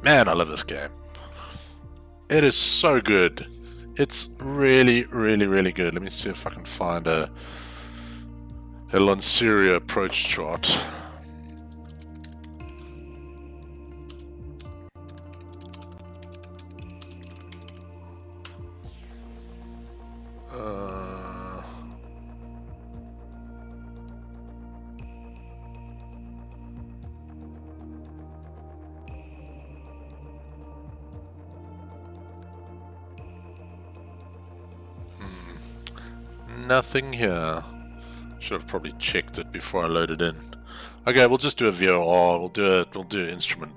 Man, I love this game. It is so good. It's really, really, really good. Let me see if I can find a Lanseria approach chart. Nothing here. Should have probably checked it before I loaded in. Okay, we'll just do a VOR. We'll do instrument,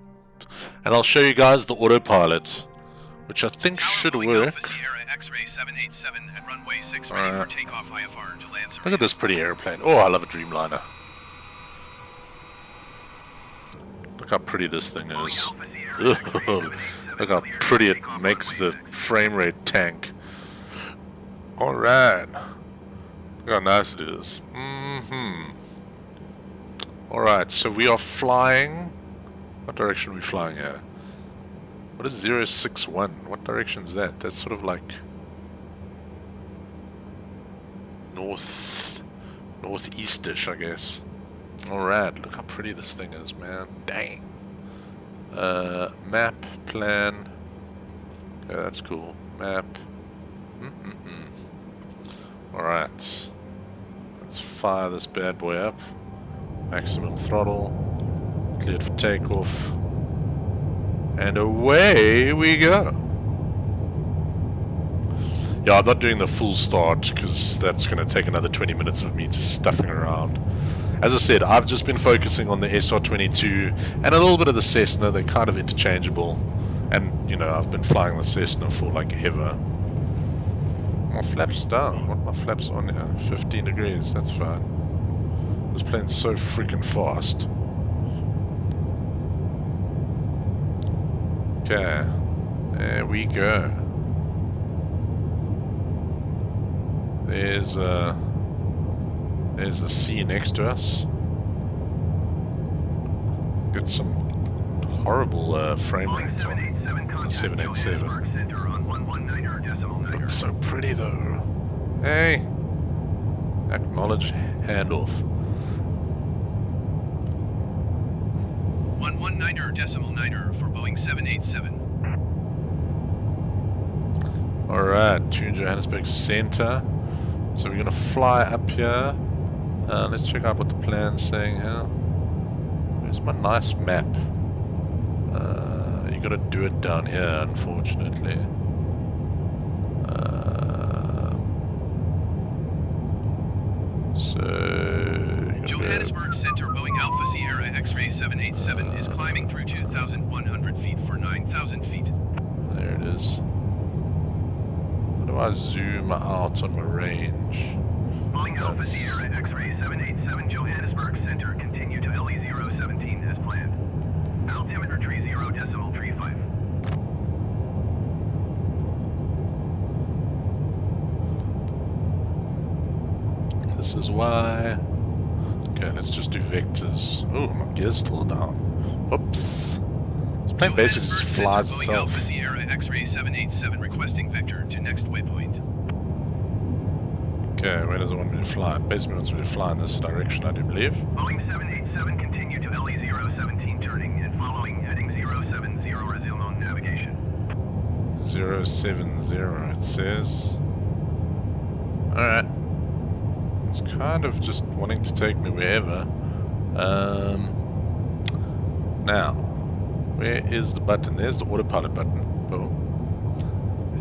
and I'll show you guys the autopilot, which I think should work. Look at this pretty airplane. Oh, I love a Dreamliner. Look how pretty this thing is. Look how pretty it makes the frame rate tank. Alright. Look how nice it is. Alright, so we are flying. What direction are we flying here? What is 061? What direction is that? That's sort of like northeastish, I guess. Alright, look how pretty this thing is, man. Dang. Map, plan. Yeah, that's cool. Map. Alright. Let's fire this bad boy up. Maximum throttle. Cleared for takeoff. And away we go. Yeah, I'm not doing the full start because that's going to take another 20 minutes of me just stuffing around. As I said, I've just been focusing on the SR22 and a little bit of the Cessna. They're kind of interchangeable. And, you know, I've been flying the Cessna for like ever. My flaps down. What are my flaps on here? 15 degrees, that's fine. This plane's so freaking fast. Okay. There we go. There's a sea next to us. Get some horrible frame rate on the 787. But it's so pretty though. Hey! Acknowledge handoff. 119.9 for Boeing 787. Alright, tune Johannesburg Center. So we're gonna fly up here. Let's check out what the plan's saying here. Where's my nice map? You gotta do it down here, unfortunately. Johannesburg Center Boeing Alpha Sierra X-Ray 787 is climbing through 2,100 feet for 9,000 feet. There it is. How do I zoom out on my range? Boeing Alpha Sierra X-Ray 787 Johannesburg Center, continue to LE 017 as planned. Altimeter 30.35. This is why. Okay, let's just do vectors. Oh, my gear's still down. Oops. This plane basically just flies Boeing itself. Alpha Sierra X-Ray 787 requesting vector to next waypoint. Okay, where does it want me to fly? It basically wants me to fly in this direction, I do believe. Boeing 787 continue to LE 017 turning and following heading 070 resume on navigation. 070 it says. Alright. It's kind of just wanting to take me wherever. Now, where is the button? There's the autopilot button. Boom.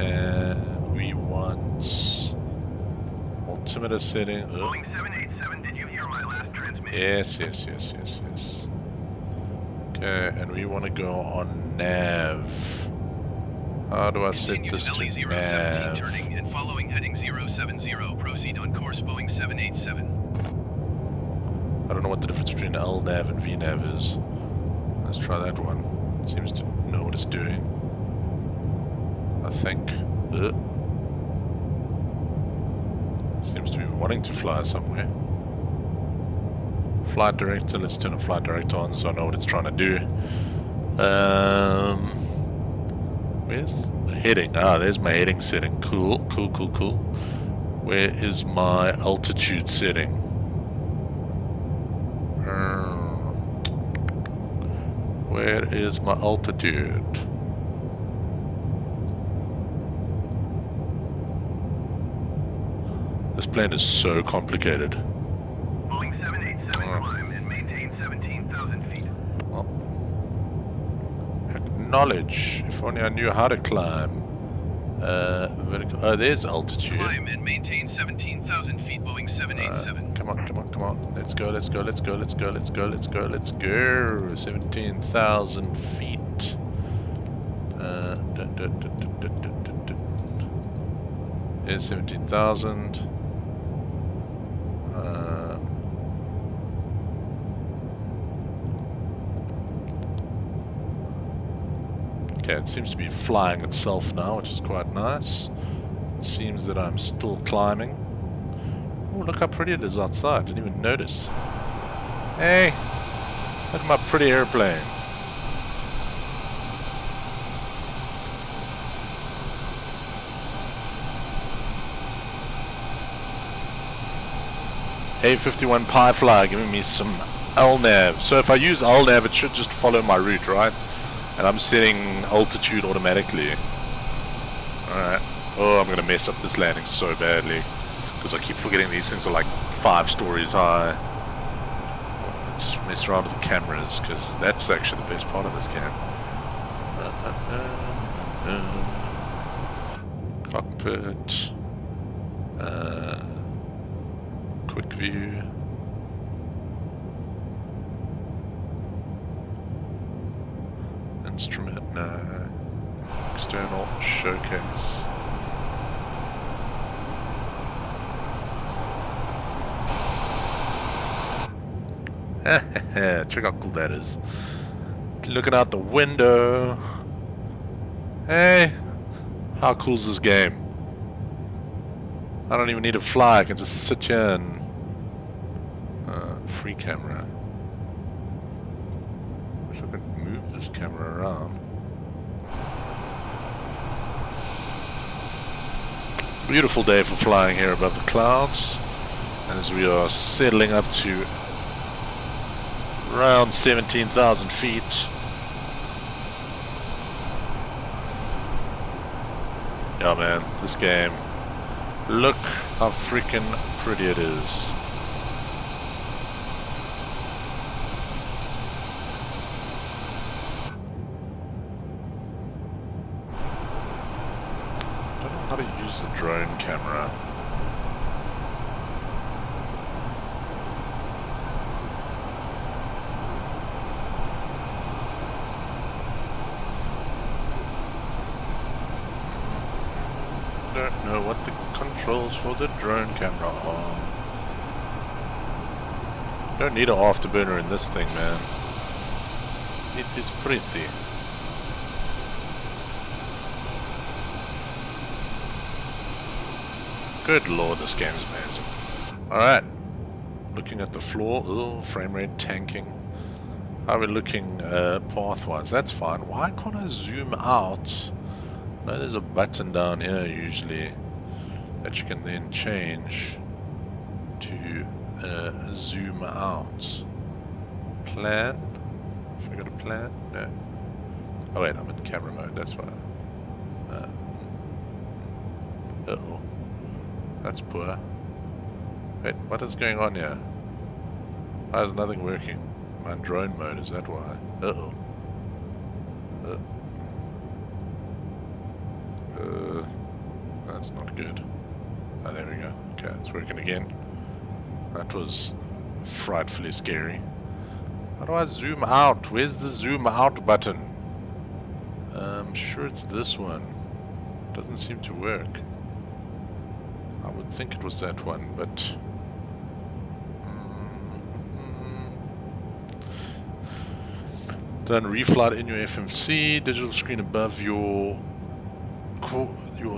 And we want altimeter setting. Boeing 787, did you hear my last transmission? Yes. Okay, and we want to go on nav. How do I set this to nav? Turning and following heading 070, proceed on course Boeing 787. I don't know what the difference between LNAV and VNAV is. Let's try that one. It seems to know what it's doing. I think. Seems to be wanting to fly somewhere. Flight director, let's turn the flight director on so I know what it's trying to do. Where's the heading? Ah, there's my heading setting. Cool. Where is my altitude setting? Where is my altitude? This plane is so complicated. Boeing 787 climb and maintain 17,000 feet. Well, acknowledge. If only I knew how to climb. Oh, there's altitude. Climb and maintain 17,000 feet, Boeing 787. Come on. Let's go. 17,000 feet. Here's 17,000. Okay, it seems to be flying itself now, which is quite nice. It seems that I'm still climbing. Oh, look how pretty it is outside. Didn't even notice. Hey, look at my pretty airplane. A51 Pi Fly giving me some LNAV. So if I use LNAV, it should just follow my route, right? And I'm setting altitude automatically. Alright. Oh, I'm going to mess up this landing so badly. Because I keep forgetting these things are like 5 stories high. Let's mess around with the cameras, because that's actually the best part of this game. Cockpit. Quick view. Instrument, no. External showcase. Check how cool that is. Looking out the window. Hey, how cool is this game? I don't even need to fly. I can just sit here and free camera. So I can move this camera around. Beautiful day for flying here above the clouds, as we are settling up to around 17,000 feet. Yeah, man, this game. Look how freaking pretty it is. drone camera. Don't know what the controls for the drone camera are. Don't need an afterburner in this thing, man. It is pretty. Good lord, this game's amazing. Alright. Looking at the floor. Ooh, frame rate tanking. How are we looking path-wise? That's fine. Why can't I zoom out? No, there's a button down here usually that you can then change to zoom out. Plan? Have I got a plan? No. Oh wait, I'm in camera mode, that's why. Uh-oh. That's poor. Wait, what is going on here? Why is nothing working? I'm in drone mode, is that why? Uh-oh. That's not good. Oh, there we go. Okay, it's working again. That was frightfully scary. How do I zoom out? Where's the zoom out button? I'm sure it's this one. Doesn't seem to work. I would think it was that one, but... Then reflight in your FMC, digital screen above your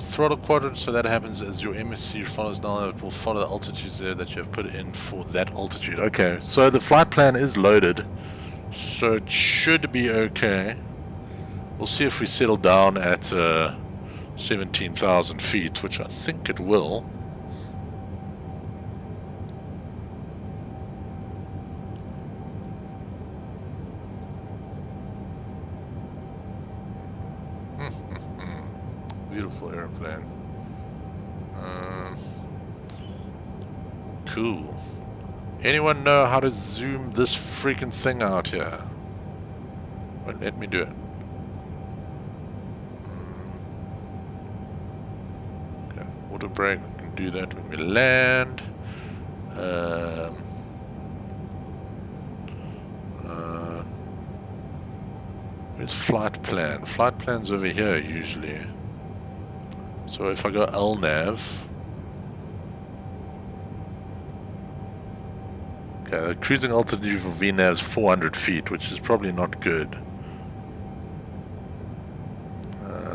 throttle quadrant, so that happens as your MSC follows down. It will follow the altitudes there that you have put in for that altitude. Okay, so the flight plan is loaded, so it should be okay. We'll see if we settle down at 17,000 feet, which I think it will. Beautiful airplane. Cool. Anyone know how to zoom this freaking thing out here? Well, let me do it. Okay, auto brake, we can do that when we land. Where's flight plan? Flight plan's over here usually. So if I go LNAV, okay, the cruising altitude for VNAV is 400 feet, which is probably not good.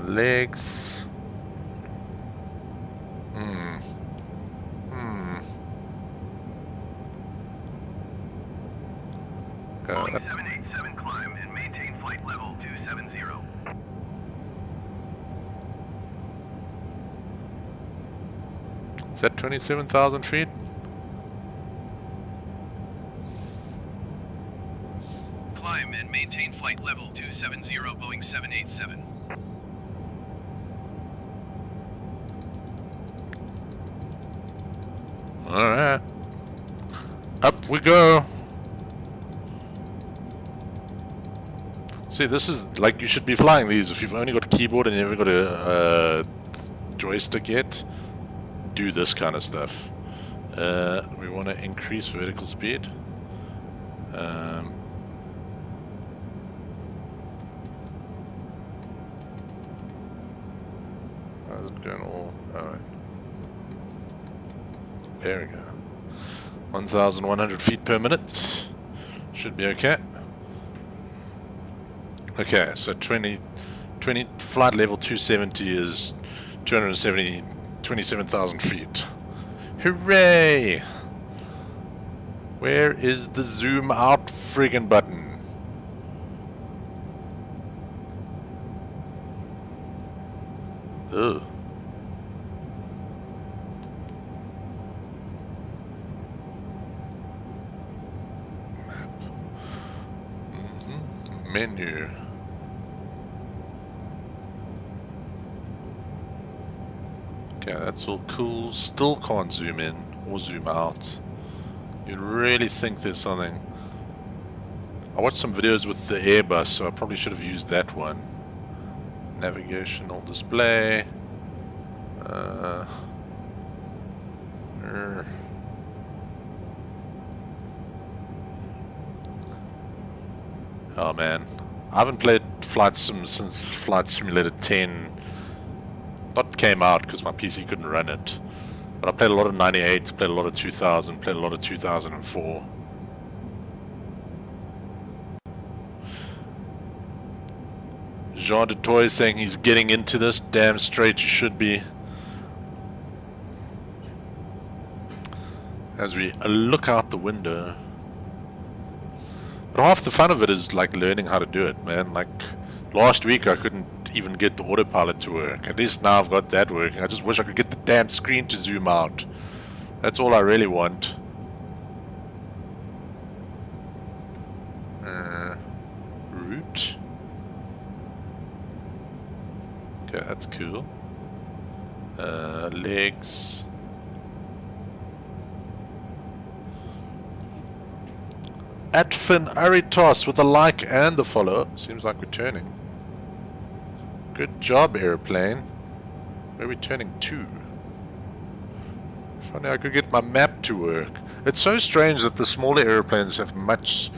Legs. Boeing 787 climb and maintain flight level 270. Is that 27,000 feet? Climb and maintain flight level 270, Boeing 787. Alright. Up we go. See, this is like you should be flying these. If you've only got a keyboard and you haven't got a joystick yet, do this kind of stuff. We want to increase vertical speed. How's it going all? Alright. There we go. 1,100 feet per minute. Should be okay. Okay, so 20 flight level 270 is 27,000 feet. Hooray! Where is the zoom out friggin' button? Ugh. Map. Menu. Okay, that's all cool. Still can't zoom in or zoom out. You'd really think there's something. I watched some videos with the Airbus, so I probably should have used that one. Navigational display. Oh man, I haven't played Flight Sim since Flight Simulator 10. Not came out because my PC couldn't run it. But I played a lot of 98, played a lot of 2000, played a lot of 2004. Jean de Toy saying he's getting into this. Damn straight you should be. As we look out the window. But half the fun of it is like learning how to do it, man. Like last week I couldn't even get the autopilot to work. At least now I've got that working. I just wish I could get the damn screen to zoom out. That's all I really want. Route. Okay, that's cool. Legs. Atfin Aritos with a like and the follow. Seems like we're turning. Good job, airplane. Where are we turning to? If only I could get my map to work. It's so strange that the smaller airplanes have much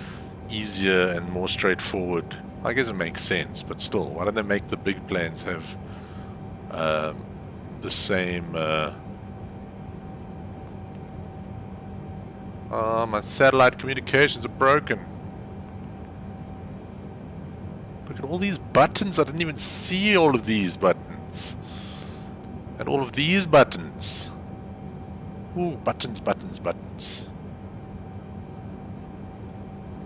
easier and more straightforward. I guess it makes sense, but still, why don't they make the big planes have the same... Oh, my satellite communications are broken. Look at all these buttons. I didn't even see all of these buttons. And all of these buttons. Ooh, buttons, buttons, buttons.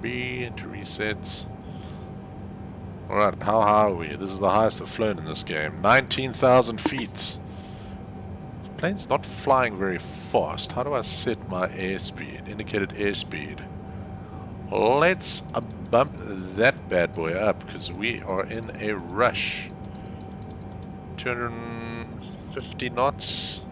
B to reset. Alright, how high are we? This is the highest I've flown in this game. 19,000 feet. Plane's not flying very fast. How do I set my airspeed? Indicated airspeed. Let's bump that bad boy up because we are in a rush. 250 knots.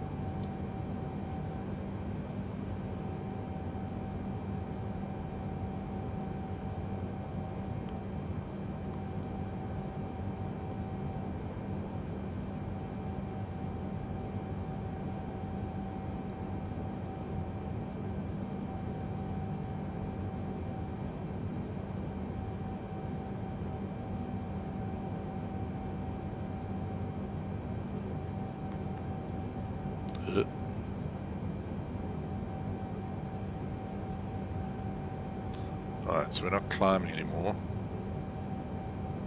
Alright, so we're not climbing anymore.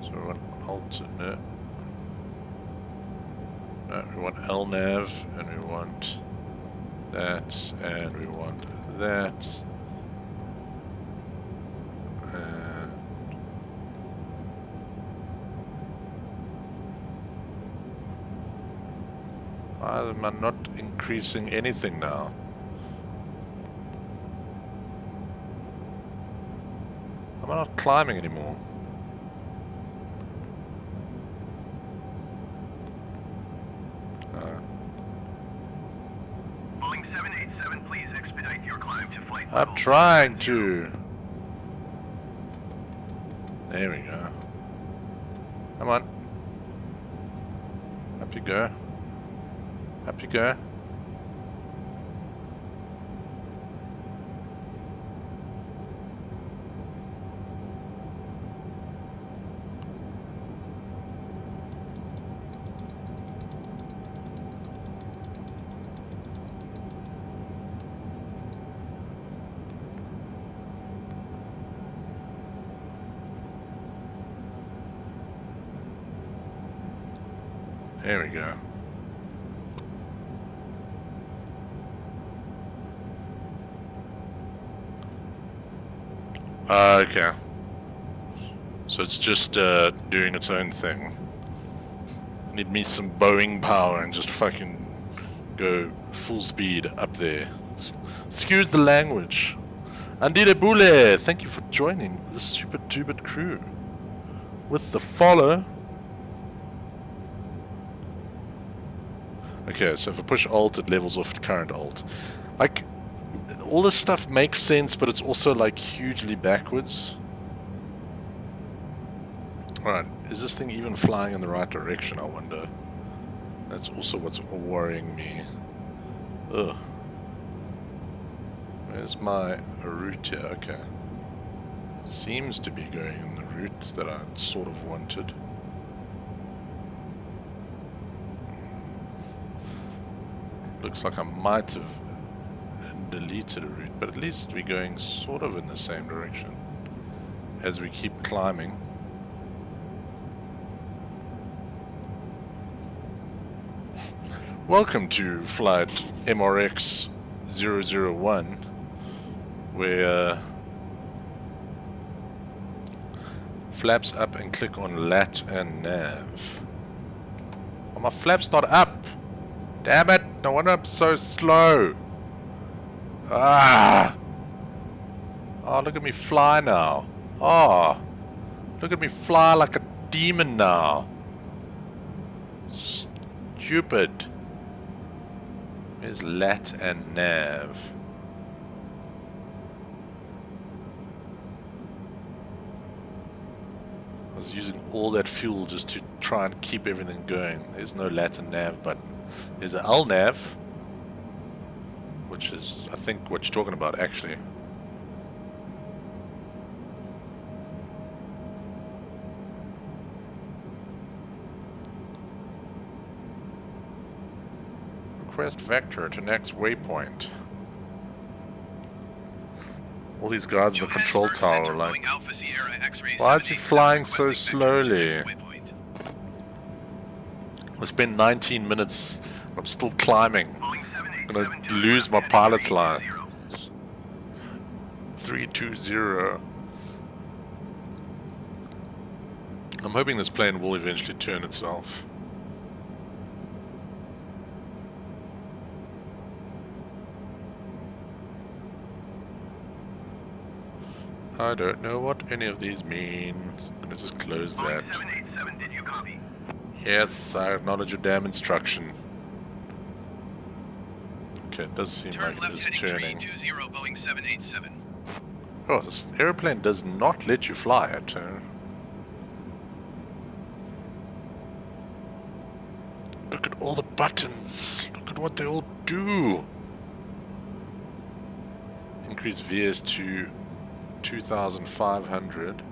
So we want alternate. No, we want LNAV, and we want that, and we want that. And why am I not increasing anything now? I'm not climbing anymore. Boeing 787, please expedite your climb to flight. I'm trying to. There we go. Come on. Up you go. Up you go. There we go. Okay. So it's just doing its own thing. Need me some Boeing power and just fucking go full speed up there. Excuse the language. Andile Boule, thank you for joining the Super Tubit crew. With the follow. Okay, so if I push Alt, it levels off at current Alt. Like, all this stuff makes sense, but it's also, like, hugely backwards. Alright, is this thing even flying in the right direction, I wonder? That's also what's worrying me. Ugh. Where's my route here? Okay. Seems to be going in the route that I sort of wanted. Looks like I might have deleted a route, but at least we're going sort of in the same direction as we keep climbing. Welcome to flight MRX 001, where flaps up and click on lat and nav. Oh, my flap's not up! Damn it! No wonder I'm so slow! Ah! Oh, look at me fly now. Oh! Look at me fly like a demon now. Stupid. Where's lat and nav? I was using all that fuel just to try and keep everything going. There's no lat and nav button. There's an LNAV, which is, I think, what you're talking about, actually. Request vector to next waypoint. All these guys in the control tower are like, why is he flying so slowly? I spent 19 minutes, I'm still climbing. I'm gonna lose my pilot's line. 320. I'm hoping this plane will eventually turn itself. I don't know what any of these mean. I'm gonna just close that. 787, did you copy? Yes, I acknowledge your damn instruction. Okay, it does seem like it is turning. 320 Boeing 787. Oh, this airplane does not let you fly it. Look at all the buttons. Look at what they all do. Increase VS to 2,500.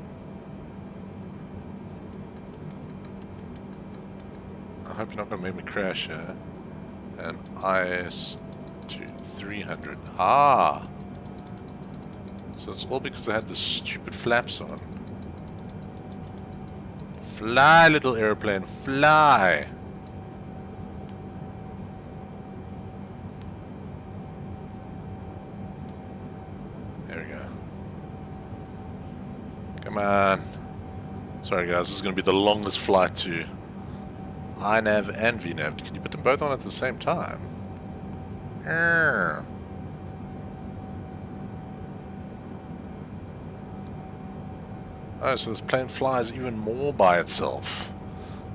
I hope you're not going to make me crash here. And IS to 300. Ah! So it's all because I had the stupid flaps on. Fly, little airplane, fly! There we go. Come on. Sorry guys, this is going to be the longest flight to iNav and VNav. Can you put them both on at the same time? Oh, so this plane flies even more by itself.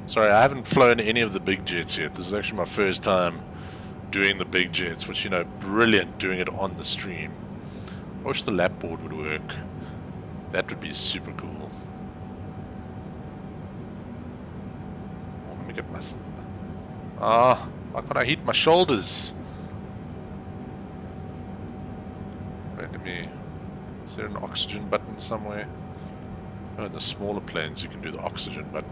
Sorry, I haven't flown any of the big jets yet. This is actually my first time doing the big jets, which, you know, brilliant doing it on the stream. I wish the lap board would work. That would be super cool. Oh, let me get my... Ah, why can't I heat my shoulders? Wait, let me... Is there an oxygen button somewhere? Oh, in the smaller planes you can do the oxygen button.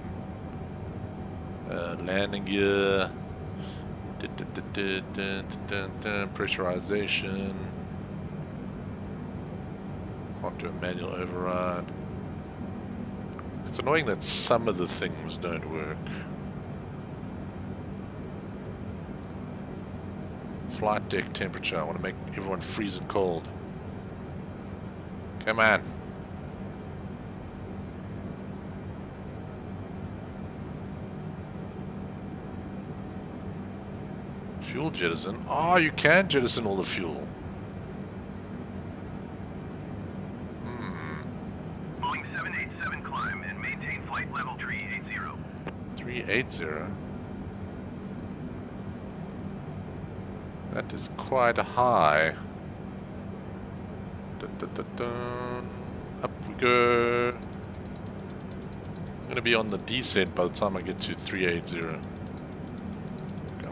Landing gear. Pressurization. Can't do a manual override. It's annoying that some of the things don't work. Flight deck temperature. I want to make everyone freezing cold. Come on. Fuel jettison. Oh, you can jettison all the fuel. Boeing 787 climb and maintain flight level 380. 380. That is quite high. Dun, dun, dun, dun. Up we go. I'm gonna be on the descent by the time I get to 380.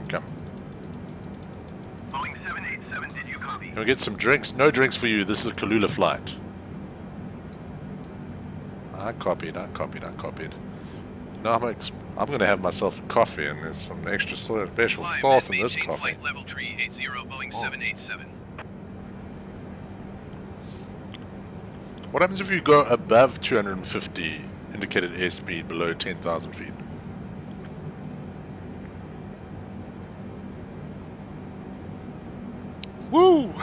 Come. Boeing 787, did you copy? Can we get some drinks? No drinks for you. This is a Kalula flight. I copied. No, I'm going to have myself a coffee, and there's some extra special sauce in this coffee. Flight level 380, Boeing 787. What happens if you go above 250 indicated airspeed below 10,000 feet? Woo!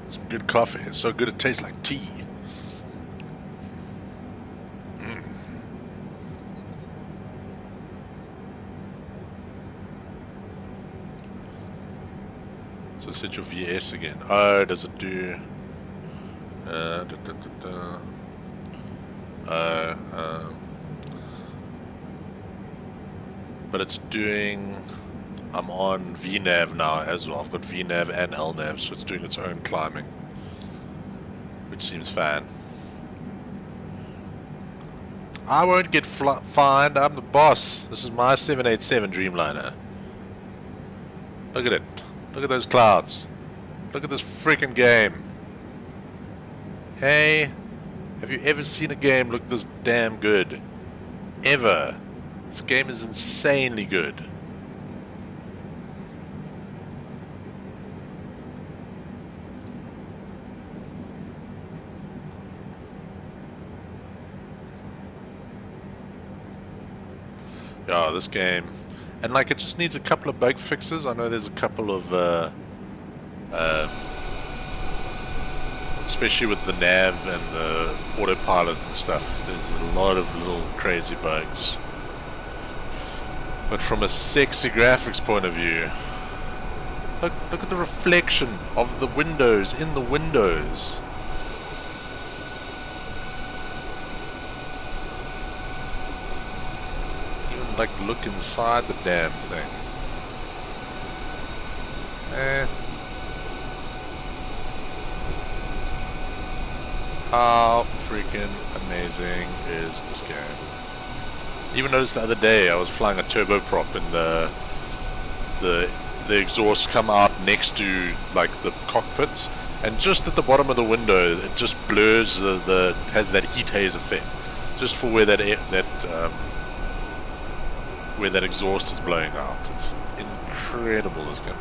Some good coffee. It's so good it tastes like tea. So set your VS again. Oh, does it do... but it's doing... I'm on VNAV now as well. I've got VNAV and LNAV, so it's doing its own climbing, which seems fine. I won't get fined. I'm the boss. This is my 787 Dreamliner. Look at it. Look at those clouds. Look at this freaking game. Hey, have you ever seen a game look this damn good? Ever. This game is insanely good. Yeah, this game. And like, it just needs a couple of bug fixes. I know there's a couple of especially with the nav and the autopilot and stuff, there's a lot of little crazy bugs. But from a sexy graphics point of view, look at the reflection of the windows in the windows. Even like look inside the damn thing. How freaking amazing is this game? Even noticed the other day I was flying a turboprop and the exhausts come out next to like the cockpit, and just at the bottom of the window it just blurs has that heat haze effect just for where that exhaust is blowing out. It's incredible, this game.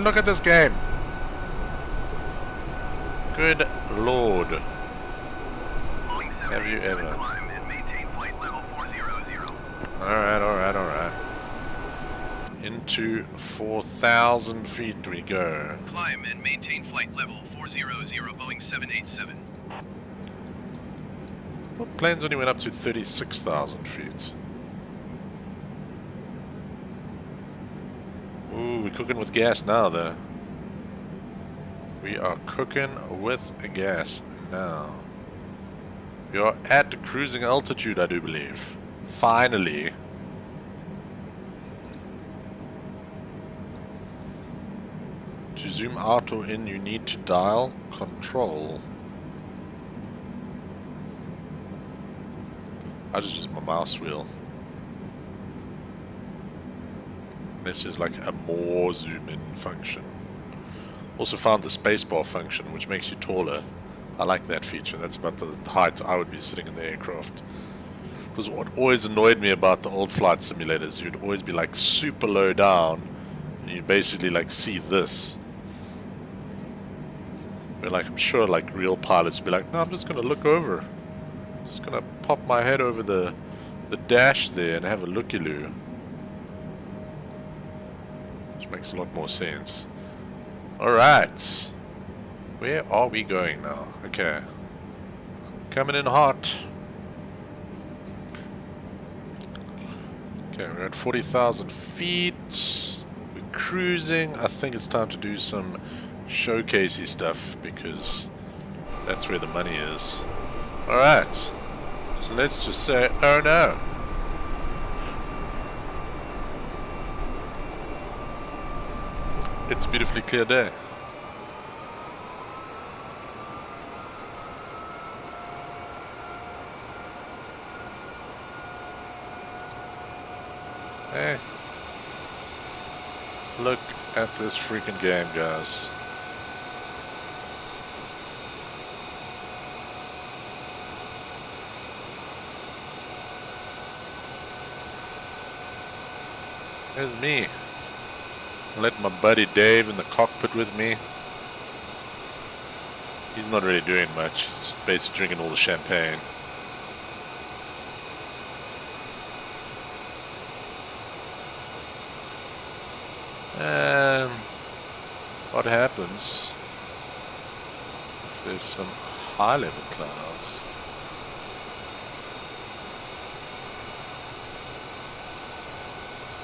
Look at this game. Good lord. Have you ever? Alright. Into 4,000 feet we go. Climb and maintain flight level 400, Boeing 787. I thought planes only went up to 36,000 feet. Ooh, we're cooking with gas now, though. We are cooking with gas now. We are at cruising altitude, I do believe. Finally. To zoom out or in, you need to dial control. I just use my mouse wheel. And this is like a more zoom in function. Also found the spacebar function, which makes you taller. I like that feature. That's about the height I would be sitting in the aircraft. Because what always annoyed me about the old flight simulators, you'd always be like super low down, and you'd basically like see this. But like, I'm sure like real pilots would be like, no, I'm just gonna look over. I'm just gonna pop my head over the dash there and have a looky-loo. Which makes a lot more sense. Alright. Where are we going now? Okay. Coming in hot. Okay, we're at 40,000 feet. We're cruising. I think it's time to do some showcasey stuff because that's where the money is. Alright. So let's just say, oh no. It's a beautifully clear day. Look at this freaking game, guys. There's me. Let my buddy Dave in the cockpit with me. He's not really doing much. He's just basically drinking all the champagne. And what happens if there's some high level clouds?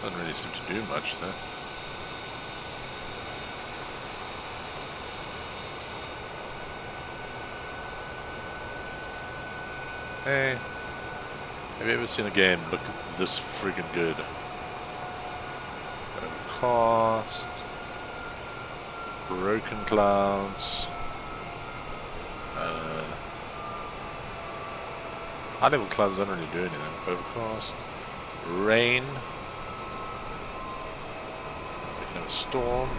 Doesn't really seem to do much though. Hey, have you ever seen a game look this freaking good? Overcast, broken clouds, high level clouds don't really do anything. Overcast, rain, we can have a storm.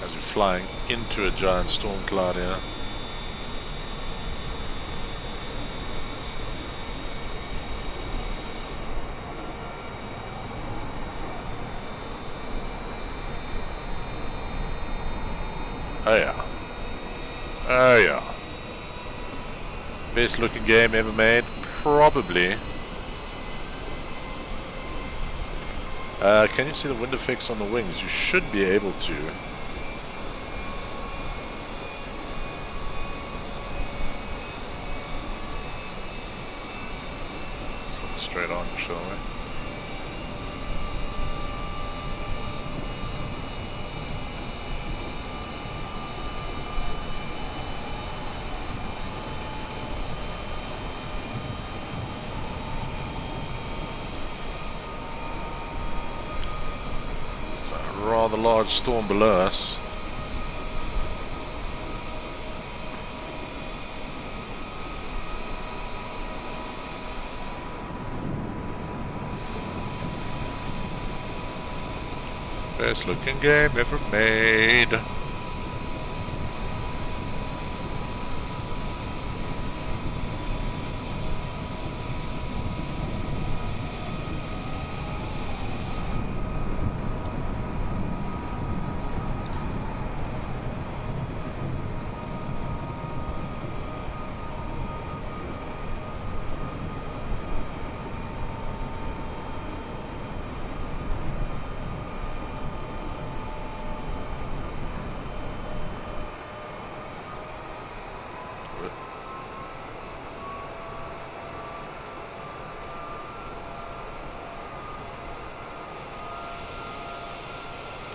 As we're flying into a giant storm cloud here. Oh yeah. Oh yeah. Best looking game ever made? Probably. Can you see the wind effects on the wings? You should be able to. Straight on, shall we? It's a rather large storm below us. Best looking game ever made.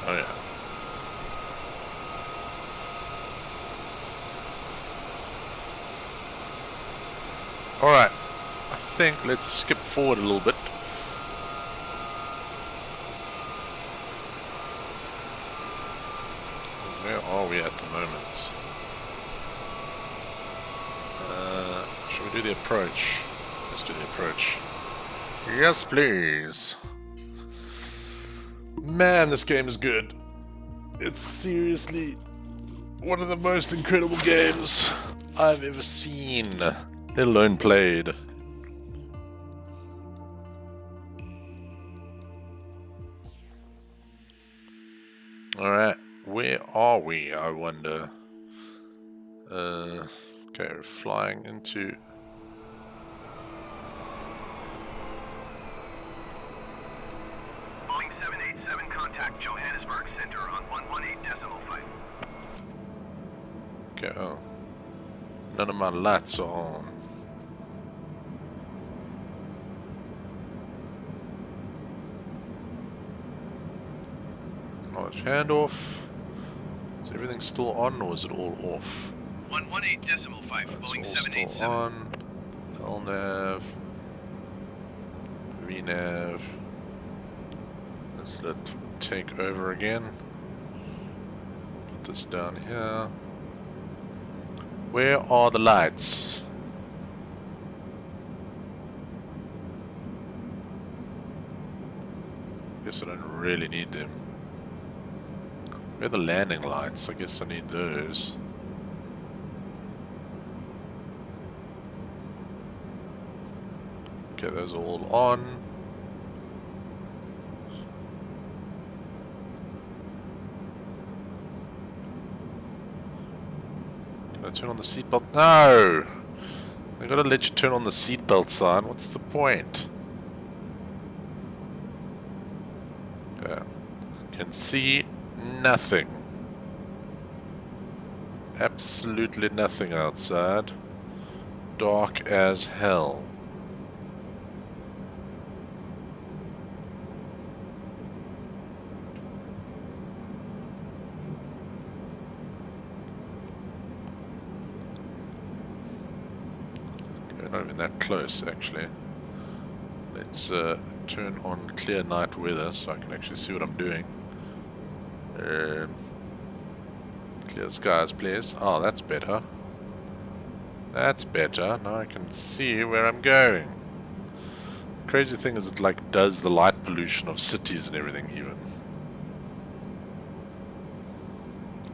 Oh yeah. Alright, I think let's skip forward a little bit. Where are we at the moment? Shall we do the approach? Let's do the approach. Yes, please. Man, this game is good. It's seriously one of the most incredible games I've ever seen, let alone played. Alright, where are we, I wonder? Okay, we're flying into... Boeing 787 contact Johannesburg Center on 118.5. Okay, oh. None of my lights are on. Knowledge handoff. Is everything still on or is it all off? 118.5, Boeing It's all 787. still on. LNAV. VNAV. Let's let take over again. Put this down here. Where are the lights? Guess I don't really need them. Where are the landing lights? I guess I need those. Okay, those are all on. Can I turn on the seatbelt? No! I gotta let you turn on the seatbelt sign. What's the point? Yeah. Can see nothing. Absolutely nothing outside. Dark as hell. Okay, not even that close actually. Let's turn on clear night weather so I can actually see what I'm doing. Clear skies, please. Oh, that's better. That's better. Now I can see where I'm going. Crazy thing is it like does the light pollution of cities and everything even.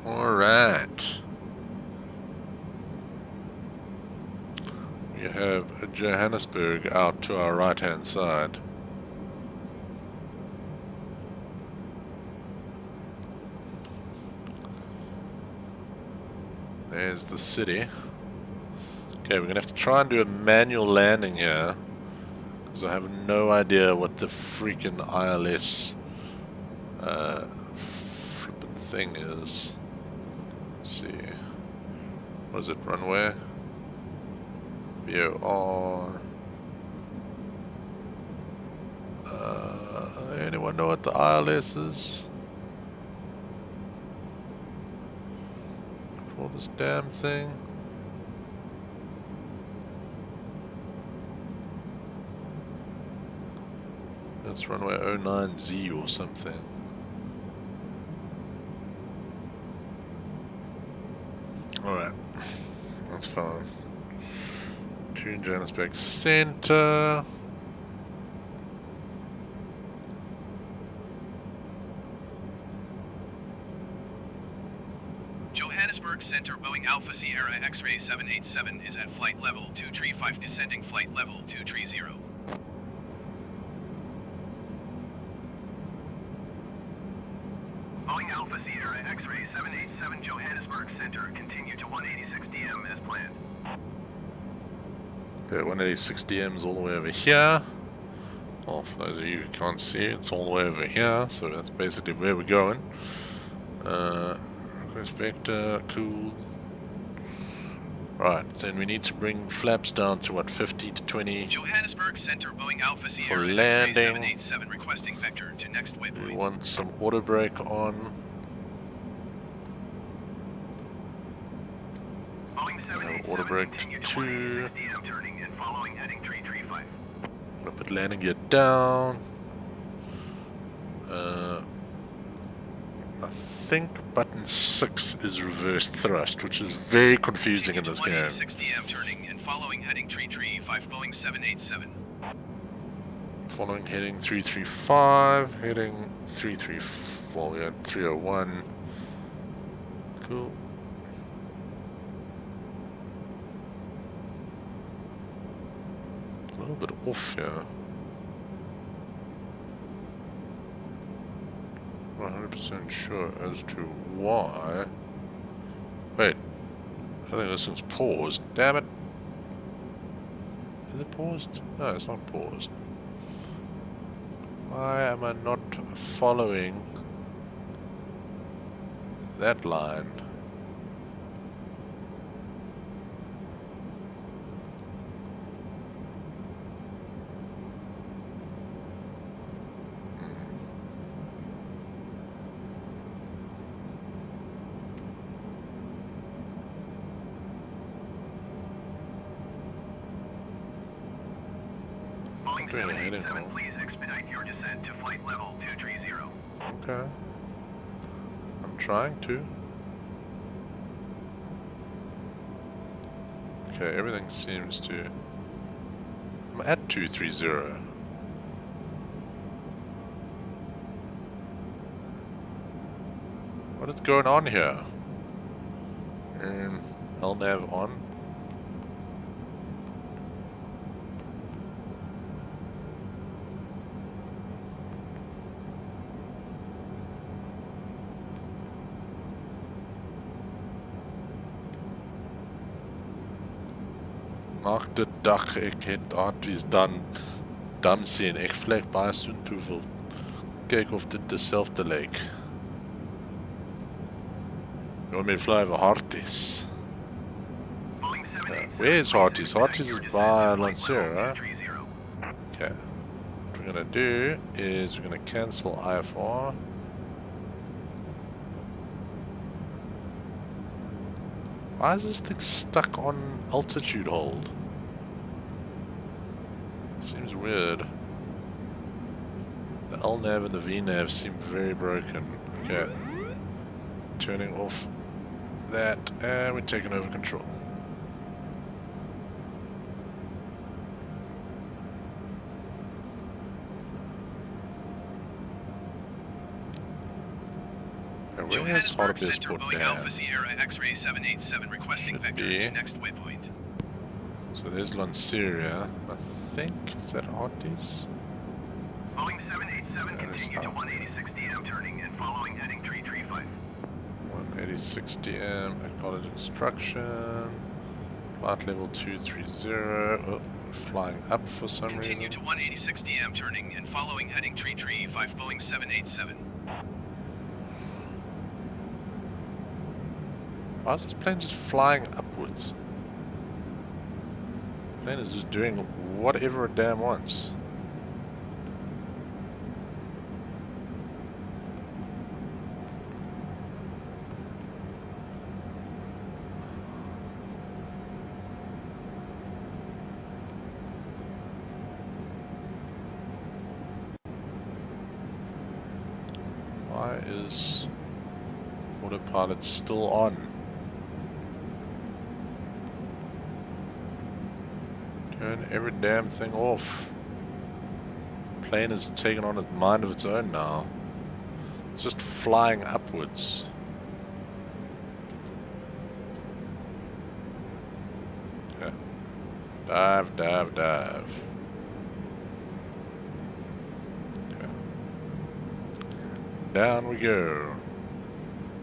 Alright. We have Johannesburg out to our right hand side. There's the city. Okay, we're gonna have to try and do a manual landing here, because I have no idea what the freaking ILS flippin' thing is. Let's see. What is it? Runway? VOR. Anyone know what the ILS is? For this damn thing? That's runway 09Z or something. Alright, that's fine. To Johannesburg Center. Johannesburg Center Boeing Alpha Sierra X-ray 787 is at flight level 235 descending flight level 230. Boeing Alpha Sierra X-ray 787 Johannesburg Center continue to 186 DM as planned. Okay, 186 DM's all the way over here. Well, for those of you who can't see, it's all the way over here, so that's basically where we're going. Request vector, cool. Right, then we need to bring flaps down to what, 50 to 20 Johannesburg Center Boeing Alpha Sierra for X-ray landing. 787 requesting vector to next waypoint. We want some auto brake on. Auto brake to 2. Turning and following heading 335. I'm gonna put landing gear down. I think button 6 is reverse thrust, which is very confusing in this game. 6 DM turning and following heading 335 Boeing 787. Following heading 335, heading 334, we had 301. Cool. A little bit off here. Not 100% sure as to why. Wait, I think this thing's paused. Damn it! Is it paused? No, it's not paused. Why am I not following that line? Boeing Doing a heading 787, hole. please expedite your descent to flight level 230. Okay. I'm trying to. Okay, everything seems to... I'm at 230. What is going on here? LNAV on. Maak de dag, ik het advies dan zien. Ik vlieg baie soontoe. Kyk of dit dezelfde leek. You want me to fly over Harties? Where is Harties? Harties is by Lancero, right? Okay. What we're gonna do is we're gonna cancel IFR. Why is this thing stuck on altitude hold? It seems weird. The LNAV and the VNAV seem very broken. Okay. Turning off that, and we're taking over control. Where has Hartbeest put down? Should be. So there's Lanceria. I think, is that Harties? Boeing 787 continue to 186 DM turning and following heading 335. 186 DM, acknowledge instruction. Flight level 230. Oh, flying up for some reason. Continue to 186 DM turning and following heading 335 Boeing 787. Why is this plane just flying upwards? The plane is just doing whatever it damn wants. Why is autopilot still on? Turn every damn thing off. Plane is taking on a mind of its own now. It's just flying upwards. Okay. Dive, dive, dive. Okay. Down we go.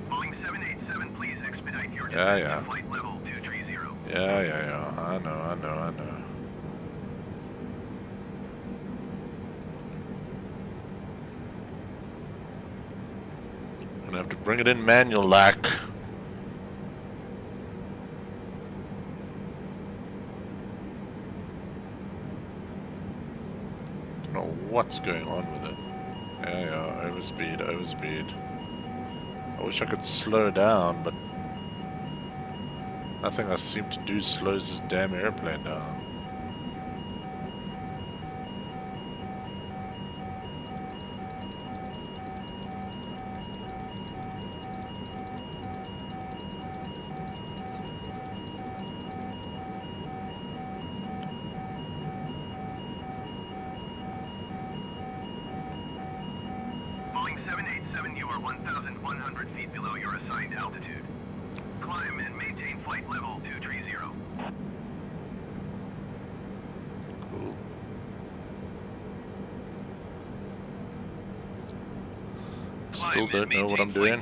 Boeing 787, please expedite your Yeah, descent yeah. to flight level 230. Yeah. I know. Gonna have to bring it in manual like. Don't know what's going on with it. Yeah, overspeed. I wish I could slow down, but nothing I seem to do slows this damn airplane down. Boeing 787, you are 1,100 feet below your assigned altitude. Climb and maintain flight level 230. Cool. Still don't know what I'm doing.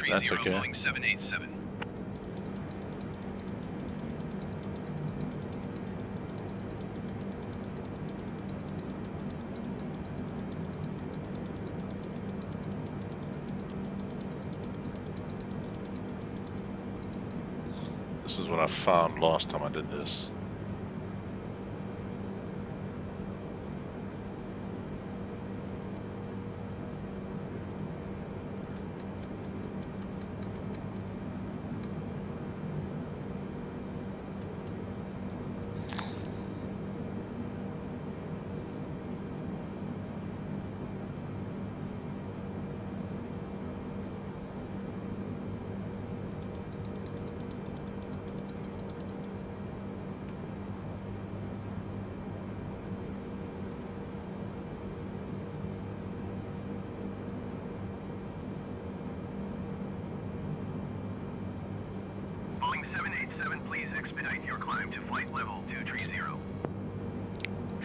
That's okay. Boeing 787. This is what I found last time I did this.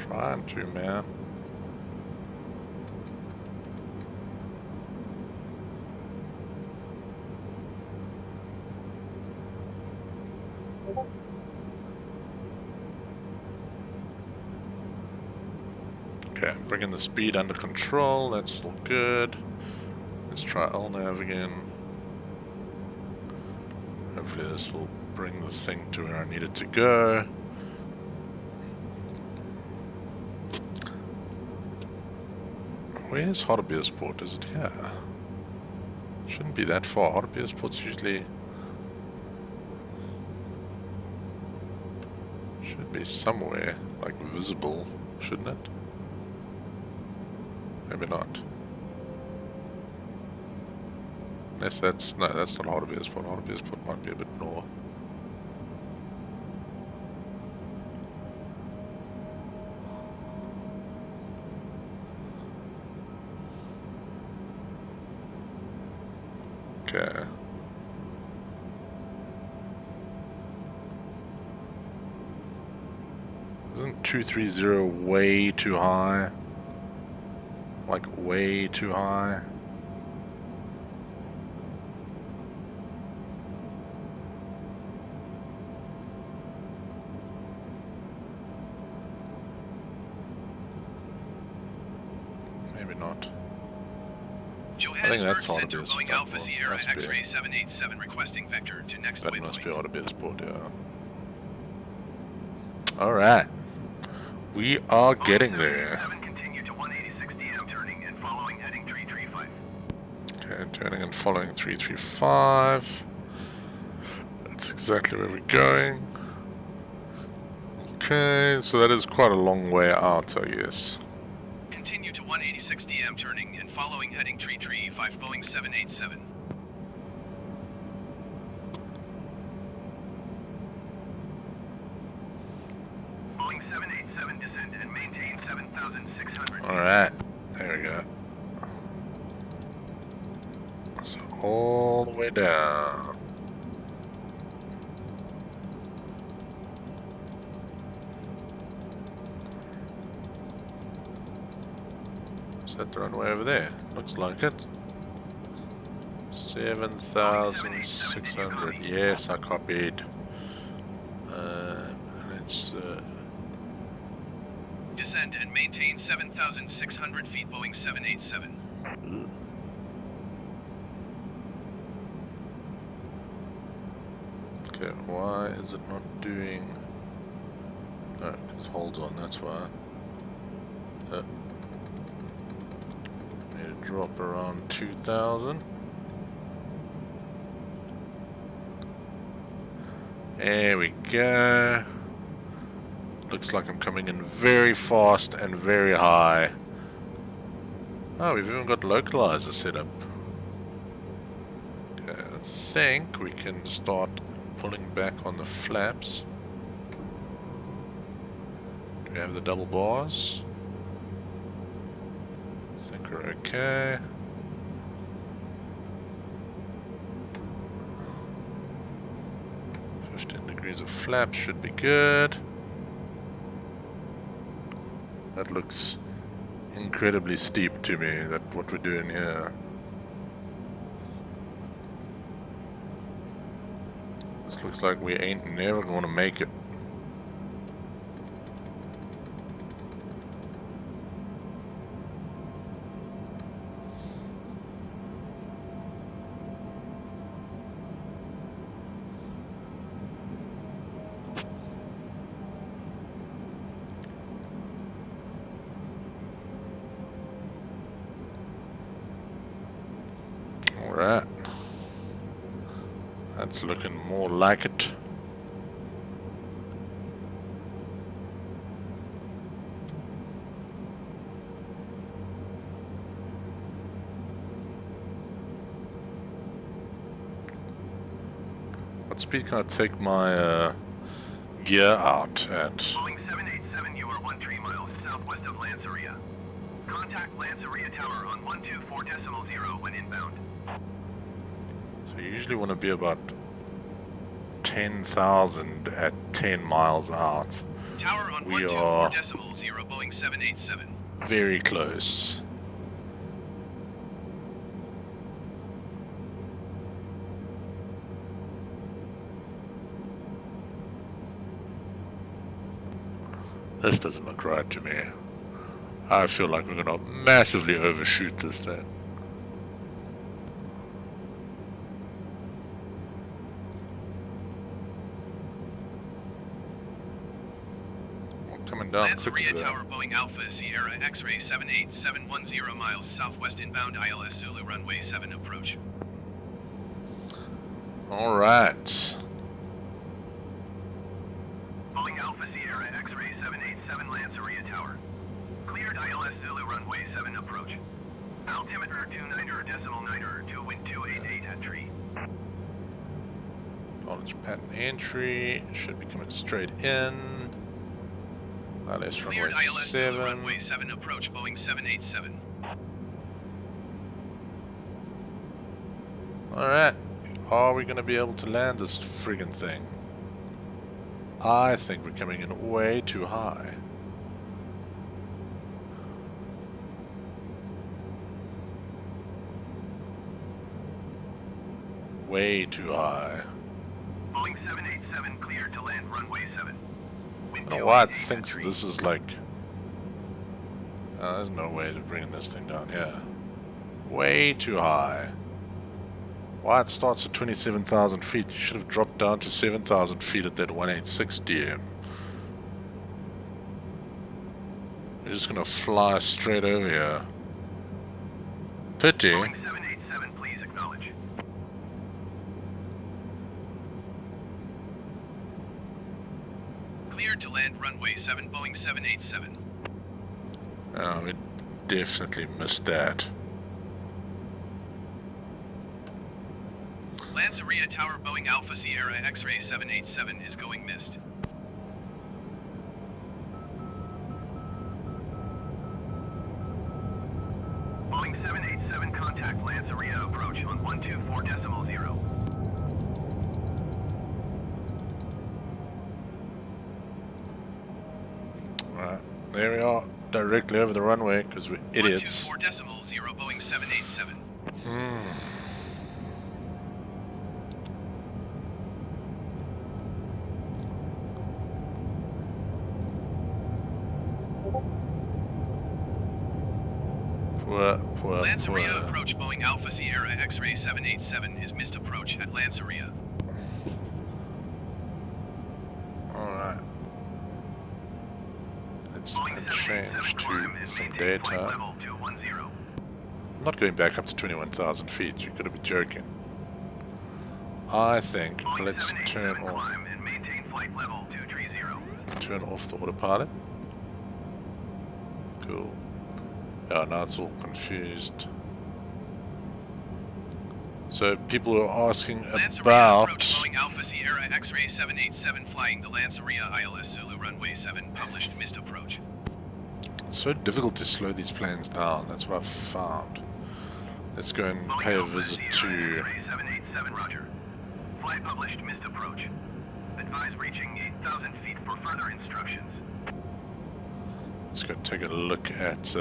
Trying to, man. Okay, bringing the speed under control, that's all good. Let's try LNAV again. Hopefully this will bring the thing to where I need it to go. Where's Hardebeersport? Is it here? Shouldn't be that far. Hardebeersport's usually... should be somewhere, like, visible, shouldn't it? Maybe not. Unless that's... no, that's not Hardebeersport. Hardebeersport might be a bit north. Okay. Isn't 230 way too high? Like, way too high? Maybe not. I think that's Hardebeersport. Alpha Sierra X-ray 787 requesting vector to next That waypoint. must be Hardebeersport, yeah. Alright. We are getting there. Continue to 186 DM turning and following heading 335. Okay, turning and following 335. That's exactly where we're going. Okay, so that is quite a long way out, I guess. Continue to 186 DM turning and following heading 335 Boeing 787. Boeing 787 descend and maintain 7,600. Alright, there we go. So all the way down. Is that the runway over there? Looks like it. 7,600. Yes, I copied. Let's Descend and maintain 7,600 feet Boeing 787. okay, why is it not doing... oh, it holds on, that's why. Need to drop around 2,000. There we go. Looks like I'm coming in very fast and very high. Oh, we've even got localizer set up. Okay, I think we can start pulling back on the flaps. Do we have the double bars? I think we're okay. Of flap should be good. That looks incredibly steep to me, that what we're doing here. This looks like we ain't never gonna make it. Alright. That's looking more like it. What speed can I take my gear out at? Boeing 787, you are 13 miles southwest of Lanceria. Contact Lanceria Tower on 124.0 when inbound. So you usually want to be about 10,000 at 10 miles out. Tower on We are 124.0 Boeing 787. very close. This doesn't look right to me. I feel like we're going to massively overshoot this thing. Coming down quickly Lanceria there. Tower Boeing Alpha Sierra X-ray 78710 miles southwest inbound ILS Zulu runway 7 approach. All right. Boeing Alpha Sierra X-ray 787 Lanceria Tower. Cleared ILS Zulu runway 7 approach. Altimeter 29.9 to wind 288 at tree. Knowledge pattern entry. Should be coming straight in. ILS Cleared runway ILS Zulu 7. runway 7 approach Boeing 787. Alright. Are we going to be able to land this friggin' thing? I think we're coming in way too high. Way too high. Boeing 787 cleared to land runway 7. I don't know why it thinks this is like... there's no way to bring this thing down here. Way too high. Why it starts at 27,000 feet? You should have dropped down to 7,000 feet at that 186 DM. You're just gonna fly straight over here. Pity. Boeing 787, please acknowledge. Cleared to land runway 7 Boeing 787. Oh, we definitely missed that. Lanceria Tower Boeing Alpha Sierra X-ray 787 is going missed. Boeing 787 contact Lanceria approach on 124.0. Right, there we are, directly over the runway because we're idiots. 124.0 Boeing 787. Poor. Lanceria approach Boeing Alpha Sierra X-ray 787 is missed approach at Lanceria. Alright. Let's change to some data. I'm not going back up to 21,000 feet, you gotta be joking. I think let's turn off the autopilot. Cool. Yeah, now it's all confused. So people are asking about Boeing Alpha Sierra X-ray 787 flying the Lanceria ILS Zulu runway 7 published missed approach. It's so difficult to slow these planes down, that's what I've found. Let's go and pay a visit to 787 Roger. Flight published missed approach. Advise reaching 8,000 feet for further instructions. let's go take a look at let's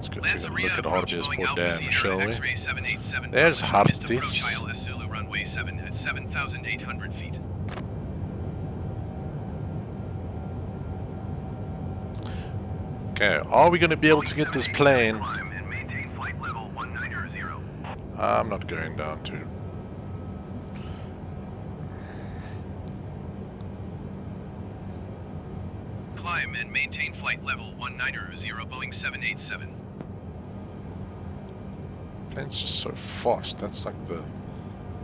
go take a look at Hardy's Port Dam, shall we? There's Hardy's. ILS Zulu runway 7 at 7,800 feet. Okay, are we going to be able to get this plane? I'm not going down to. Climb and maintain flight level 190 Boeing 787. Plane's just so fast, that's like the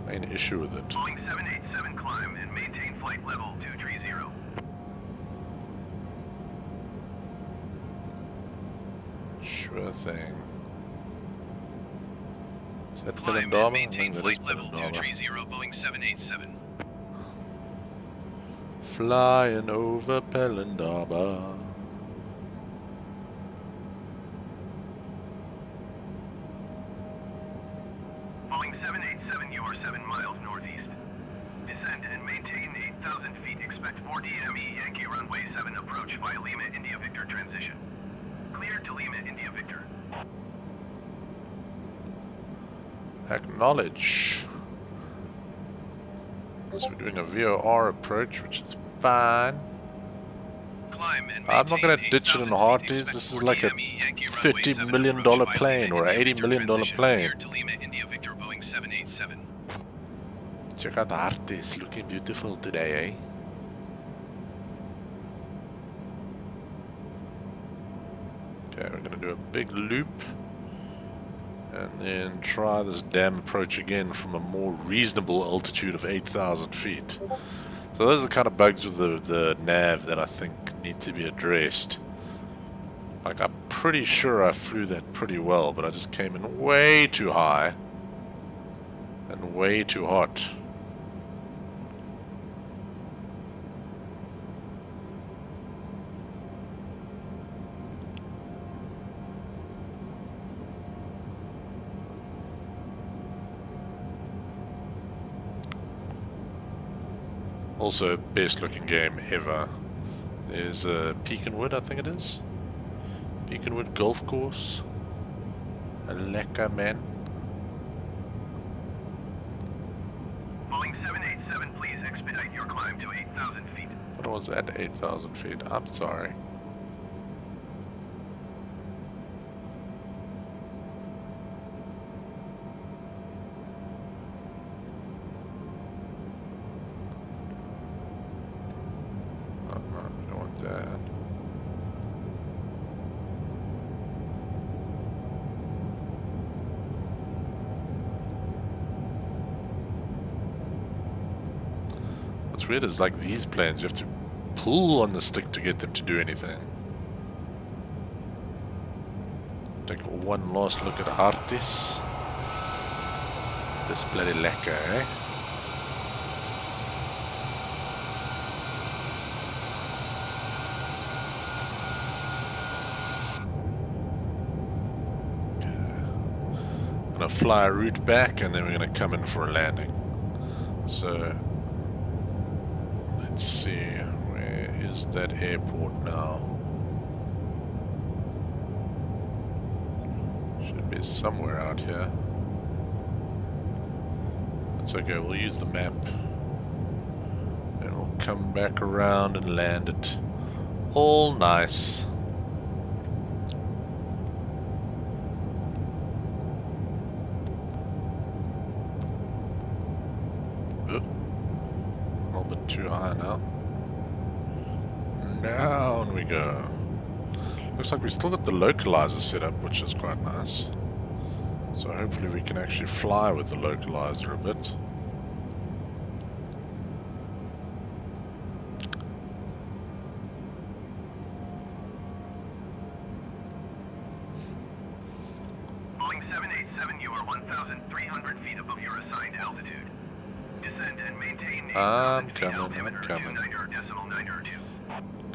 main issue with it. Boeing 787 climb and maintain flight level 230. Sure thing. Is that Climb and Pelindaba? I maintain think that is flight level Pelindaba. 230 Boeing 787. Flying over Pelindaba. 7887, you are 7 miles northeast. Descend and maintain 8,000 feet. Expect 4 DME Yankee runway 7 approach via Lima India Victor transition. Clear to Lima India Victor. Acknowledge. So we're doing a VOR approach, which is fine. I'm not going to ditch it in hearties. This is like a $50 million plane or an $80 million plane. Check out the hearties, looking beautiful today, eh? Okay, we're going to do a big loop and then try this damn approach again from a more reasonable altitude of 8,000 feet. So those are the kind of bugs with the nav that I think need to be addressed. Like, I'm pretty sure I flew that pretty well, but I just came in way too high and way too hot. Also, best looking game ever. There's Peakenwood, I think it is. Peakenwood Golf Course. A lekker man. Boeing 787, please expedite your climb to 8,000 feet. What was at 8,000 feet? I'm sorry. What's weird is like these planes, you have to pull on the stick to get them to do anything. Take one last look at Artis. This bloody lekker, eh? Gonna fly a route back and then we're gonna come in for a landing. So let's see, where is that airport now? Should be somewhere out here. That's okay, we'll use the map. And we'll come back around and land it. All nice. Too high now. Down we go. Looks like we still got the localizer set up, which is quite nice. So hopefully we can actually fly with the localizer a bit. Boeing 787, you are 1,300 feet above your assigned altitude. Descend and maintain I'm coming.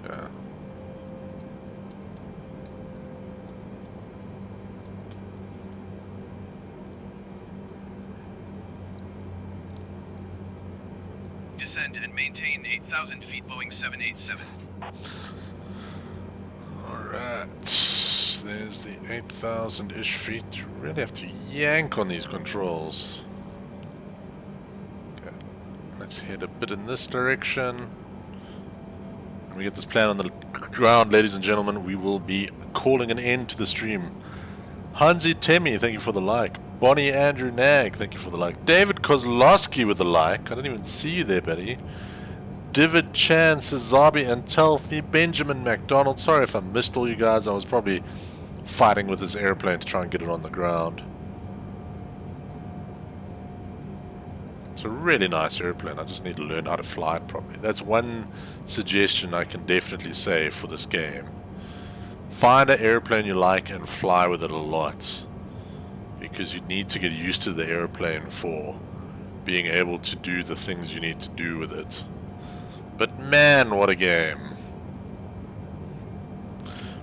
Okay. Descend and maintain 8,000 feet, Boeing 787. Alright. There's the 8,000-ish feet. You really have to yank on these controls. Let's head a bit in this direction. When we get this plane on the ground, ladies and gentlemen, we will be calling an end to the stream. Hansi Temi, thank you for the like. Bonnie Andrew Nag, thank you for the like. David Kozlowski with the like. I didn't even see you there, buddy. David Chan, Sazabi, and Telfi, Benjamin McDonald. Sorry if I missed all you guys. I was probably fighting with this airplane to try and get it on the ground. It's a really nice airplane. I just need to learn how to fly it properly. That's one suggestion I can definitely say for this game. Find an airplane you like and fly with it a lot. Because you need to get used to the airplane for being able to do the things you need to do with it. But man, what a game.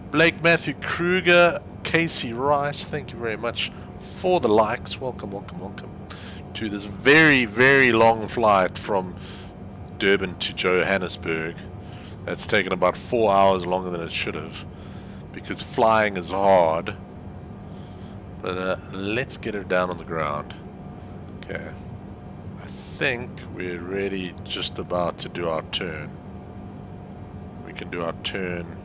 Blake Matthew Kruger, Casey Rice, thank you very much for the likes. Welcome, welcome, welcome. to this very, very long flight from Durban to Johannesburg. That's taken about 4 hours longer than it should have, because flying is hard. But let's get her down on the ground. Okay. I think we're really just about to do our turn. We can do our turn.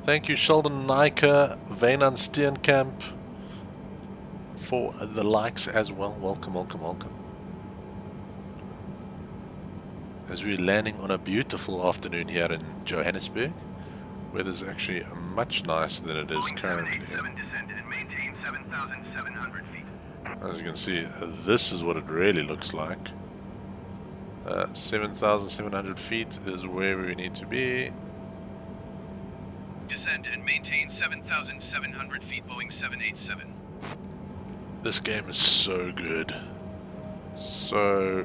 Thank you, Sheldon Nika, Vainan Steenkamp, for the likes as well. Welcome, welcome, welcome. As we're landing on a beautiful afternoon here in Johannesburg, weather's actually much nicer than it is currently. As you can see, this is what it really looks like. 7,700 feet is where we need to be. Descend and maintain 7,700 feet, Boeing 787. This game is so good. So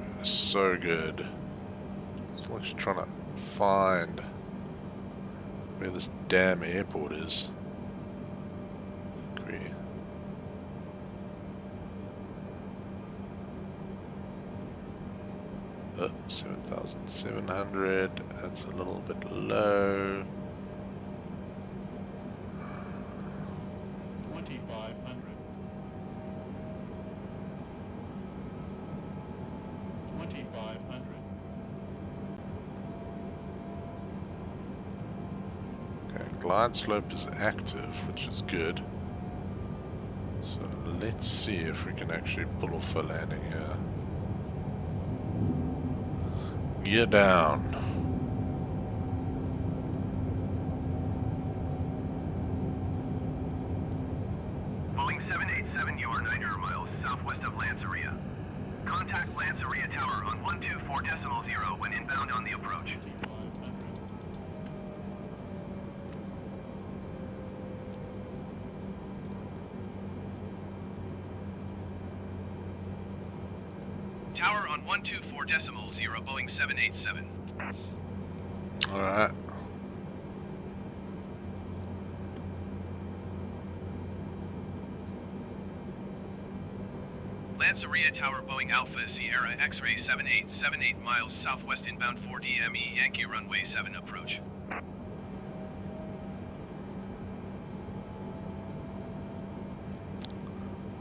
good. So I'm just trying to find where this damn airport is. I think we... 7,700. That's a little bit low. 2,500. 2,500. Okay, glide slope is active, which is good. So let's see if we can actually pull off a landing here. Gear down. Boeing 787, you are 900 miles southwest of Lanceria. Contact Lanceria Tower on 124.0 when inbound on the approach. 2,500. Tower on 124.0, Boeing 787. Alright. Lanceria Tower, Boeing Alpha Sierra X-ray 7878 miles southwest inbound 4DME Yankee runway 7 approach.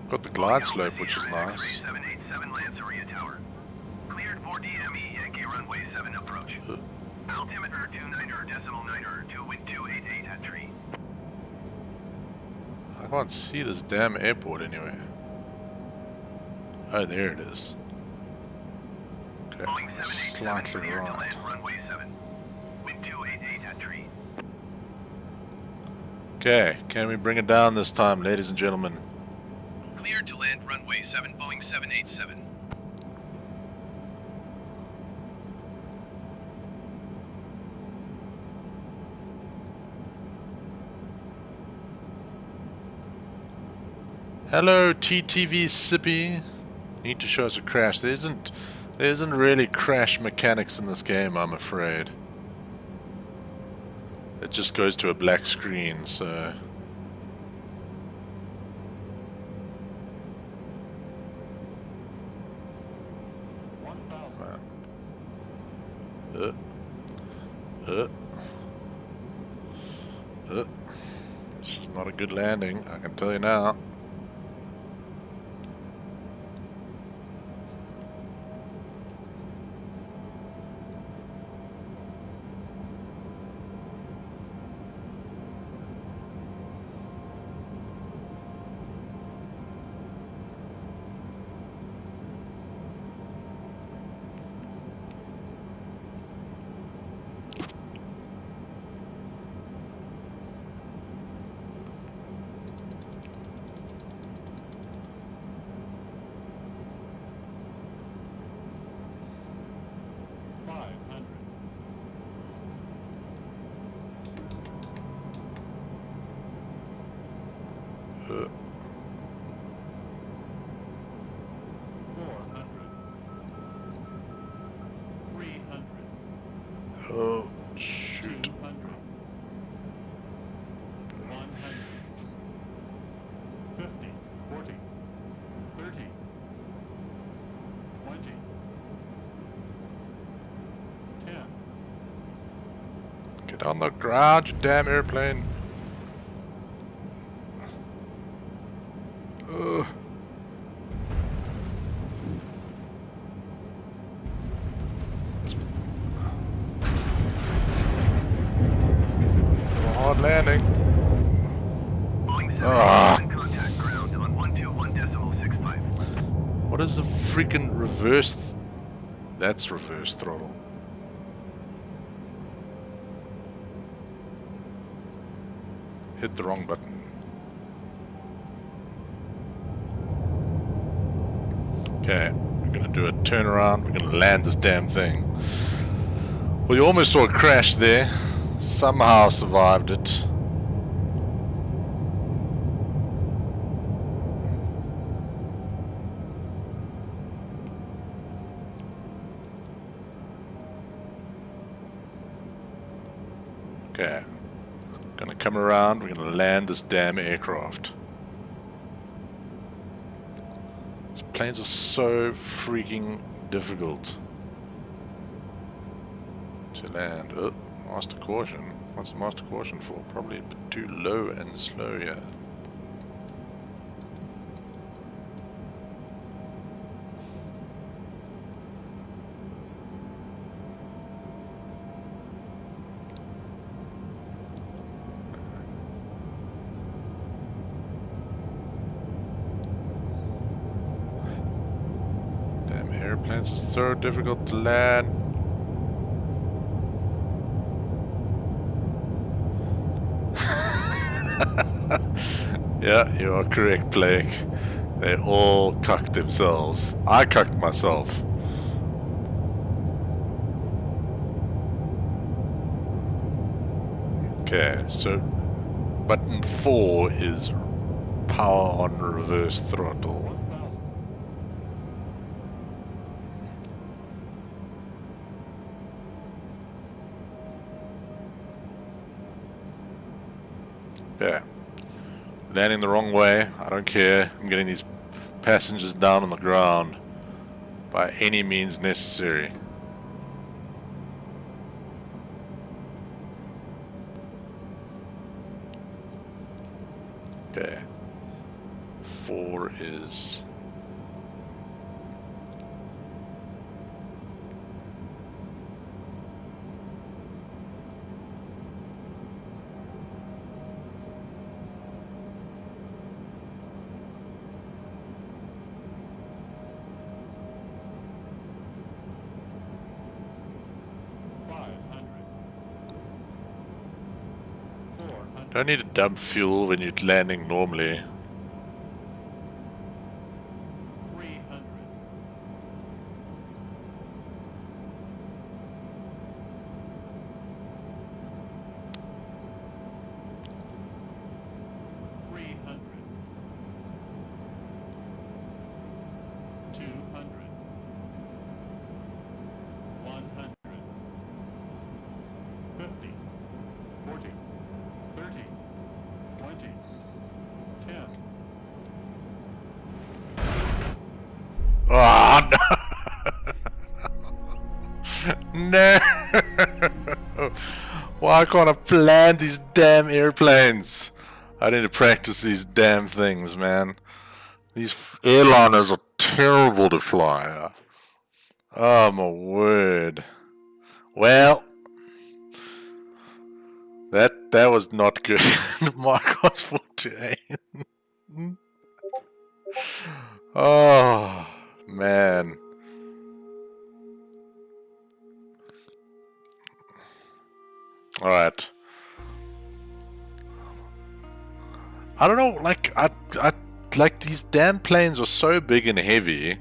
Got the glide slope, which is Sierra nice. X-ray 787 Lanceria Tower. Cleared 4DME Yankee runway 7 approach. Altimeter 29.9 to wind 288 at tree. I can't see this damn airport anywhere. Oh, there it is. Okay, Boeing 787 slightly cleared to right. land runway 7. Wind 288 at tree. Okay, can we bring it down this time, ladies and gentlemen? Cleared to land runway 7, Boeing 787. Hello, TTV Sippy. Need to show us a crash. There isn't really crash mechanics in this game, I'm afraid. It just goes to a black screen, so... This is not a good landing, I can tell you now. Oh, shoot. 200. 100. 50. 40. 30. 20. 10. Get on the ground, you damn airplane. Ugh. Hard landing. Ah. Contact ground on 121.65. What is the freaking reverse? That's reverse throttle. Hit the wrong button. Okay, we're gonna do a turnaround. We're gonna land this damn thing. Well, you almost saw a crash there. Somehow survived it. Okay, gonna come around. We're gonna land this damn aircraft. These planes are so freaking difficult to land. Oh, master caution. What's the master caution for? Probably a bit too low and slow here. Damn airplanes are so difficult to land. Yeah, you are correct, Blake. They all cucked themselves. I cucked myself. Okay, so button 4 is power on reverse throttle. 1000. Yeah. Landing the wrong way, I don't care. I'm getting these passengers down on the ground by any means necessary. Okay. 4 is... Don't need to dump fuel when you're landing normally. 300. 300. 200. 100. 50. 40. 30, 20, 10. Oh, no! No! Why can't I land these damn airplanes? I need to practice these damn things, man. These airliners are terrible to fly. Oh my word. Well, that was not good. Mark was 48. Oh man. All right. I don't know. Like I like these damn planes are so big and heavy,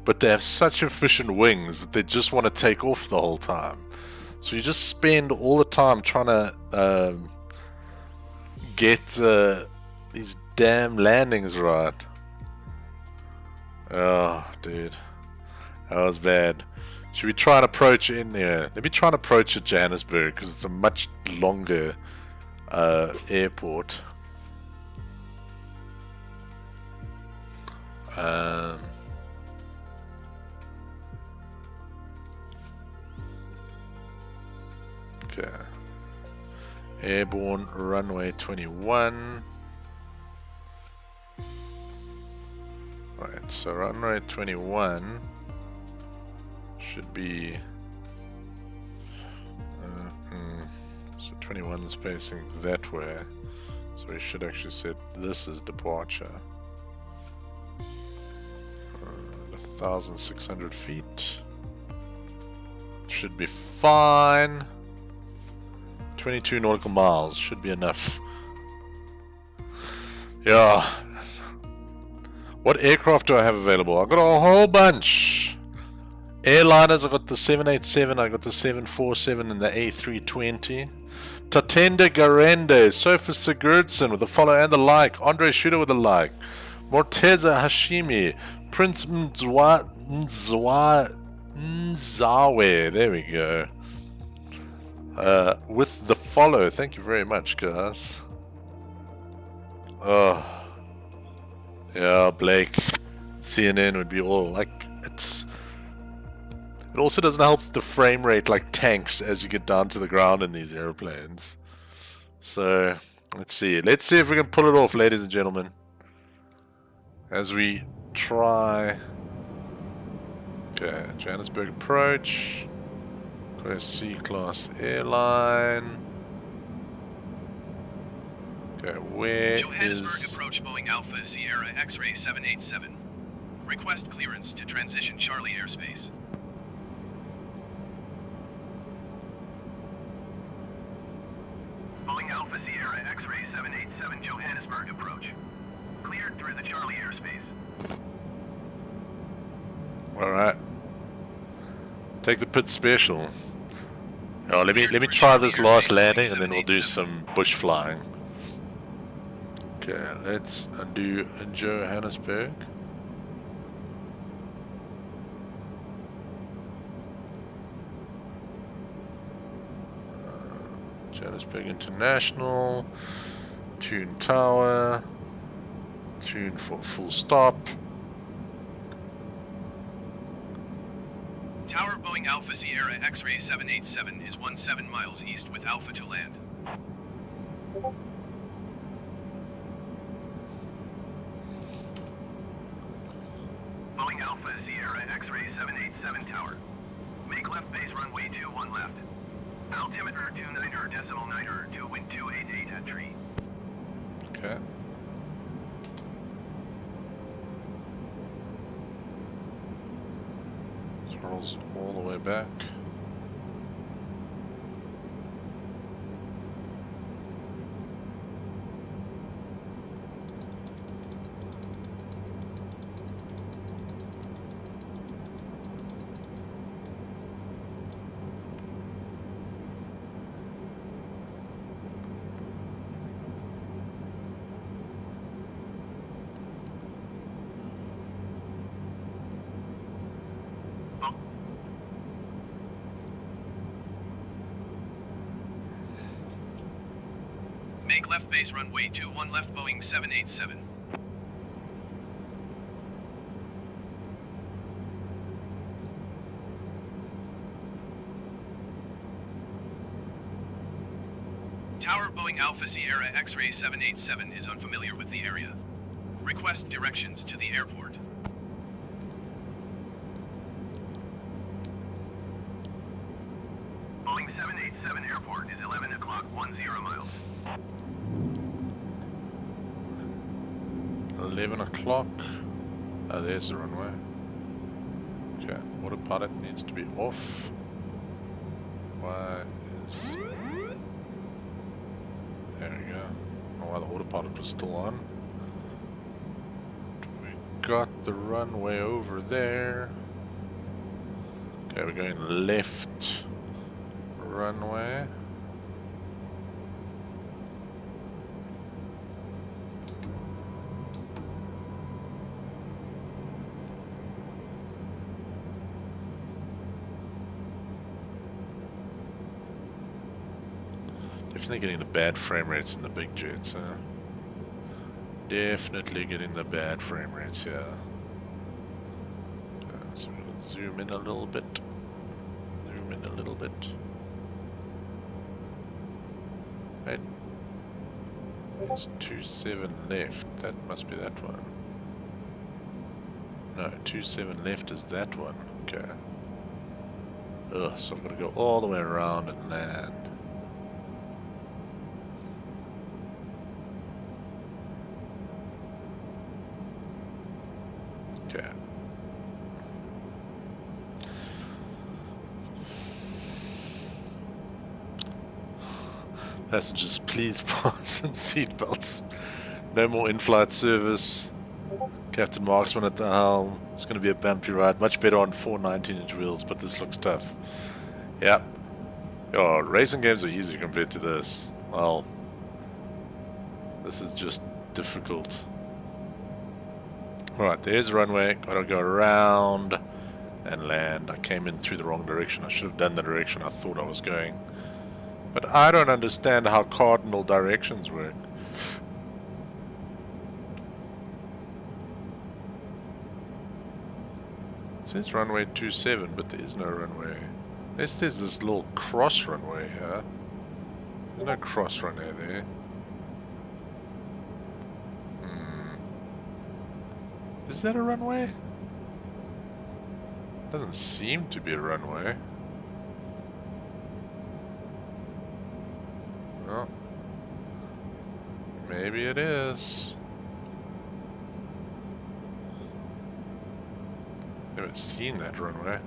but they have such efficient wings that they just want to take off the whole time. So you just spend all the time trying to get these damn landings right. Oh, dude, that was bad. Should we try and approach in there? Let me try and approach at Johannesburg because it's a much longer airport. Okay. Airborne runway 21. Right, so runway 21 should be so 21 is facing that way, so we should actually set this as departure. 1,600 feet should be fine. 22 nautical miles should be enough. Yeah. What aircraft do I have available? I've got a whole bunch. Airliners, I've got the 787, I got the 747 and the A320. Tatenda Garende, Sophus Sigurdsson with a follow and the like. Andre Schutter with a like. Morteza Hashimi. Prince Nzawe. There we go. With the follow. Thank you very much, guys. Oh. Yeah, Blake. CNN would be all like, it also doesn't help the frame rate like tanks as you get down to the ground in these airplanes. So, let's see if we can pull it off, ladies and gentlemen. As we try. Okay, Johannesburg approach. Got a C-class airline. Okay, where Johannesburg is... approach Boeing Alpha Sierra X-ray 787. Request clearance to transition Charlie airspace. Boeing Alpha Sierra X-ray 787 Johannesburg approach. Cleared through the Charlie airspace. Alright. Take the pit special. Oh, let me try this last landing and then we'll do some bush flying. Okay, let's undo Johannesburg. Johannesburg International. Tune tower. Tune for full stop. Tower Boeing Alpha Sierra X-ray 787 is 17 miles east with Alpha to land. Boeing Alpha Sierra X-ray 787 tower. Make left base runway 21 left. Altimeter 29er, to wind 288 at tree. Okay. Throttles all the way back. Make left base runway 21 left Boeing 787. Tower Boeing Alpha Sierra X-ray 787 is unfamiliar with the area. Request directions to the airport. Boeing 787 airport is 11 o'clock 10 miles. 11 o'clock. Oh, there's the runway. Okay, autopilot needs to be off. Why is... There we go. I don't know why the autopilot was still on. We got the runway over there. Okay, we're going left runway. Definitely getting the bad frame rates in the big jets, huh? Definitely getting the bad frame rates here. So we're going to zoom in a little bit. Zoom in a little bit. Right. There's 27 left. That must be that one. No, 27 left is that one. Okay. Ugh, so I've got to go all the way around and land. Okay. Passengers, please fasten seatbelts. No more in-flight service. Captain Marksman at the helm. It's going to be a bumpy ride. Much better on 4 19-inch wheels, but this looks tough. Yep. Oh, racing games are easy compared to this. Well, this is just difficult. Alright, there's the runway. Gotta go around and land. I came in through the wrong direction. I should have done the direction I thought I was going. But I don't understand how cardinal directions work. It says runway 27, but there is no runway. Unless there's this little cross runway here. There's no cross runway there. Is that a runway? Doesn't seem to be a runway. Well, maybe it is. Haven't seen that runway.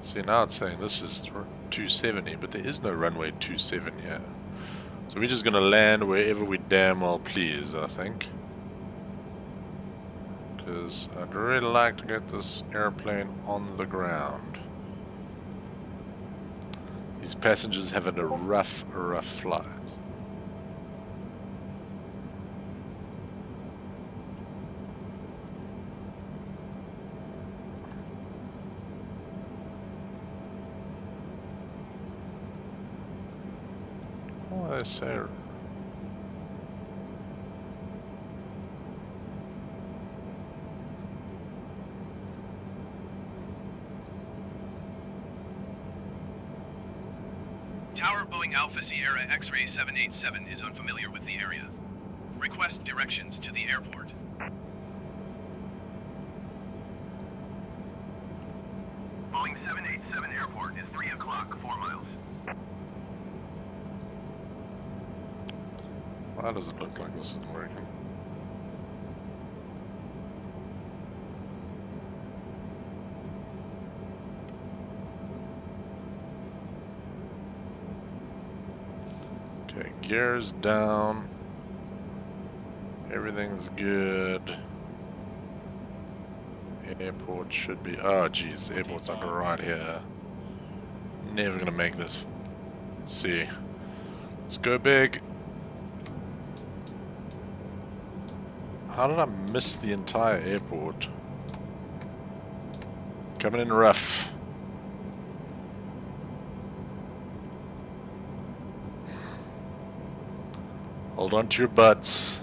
See, now it's saying this is 270, but there is no runway 27 here. So we're just gonna land wherever we damn well please, I think. Because I'd really like to get this airplane on the ground. These passengers having a rough flight. Oh, they say. Tower Boeing Alpha Sierra X-Ray 787 is unfamiliar with the area. Request directions to the airport. Boeing 787 airport is 3 o'clock, 4 miles. Why does it look like this isn't working? Okay, gears down. Everything's good. Airport should be... Oh, geez, the airport's like right here. Never gonna make this. Let's see. Let's go big. How did I miss the entire airport? Coming in rough. Hold on to your butts.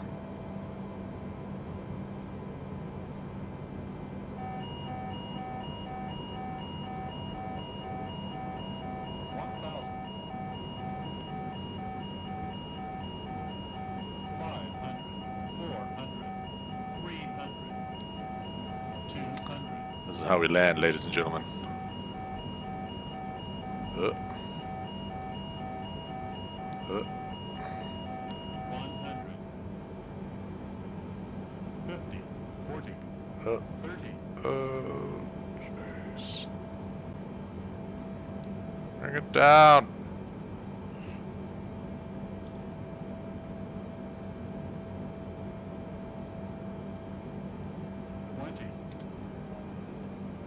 This is how we land, ladies and gentlemen. 100, 50, 40, 30. Oh, jeez. Bring it down.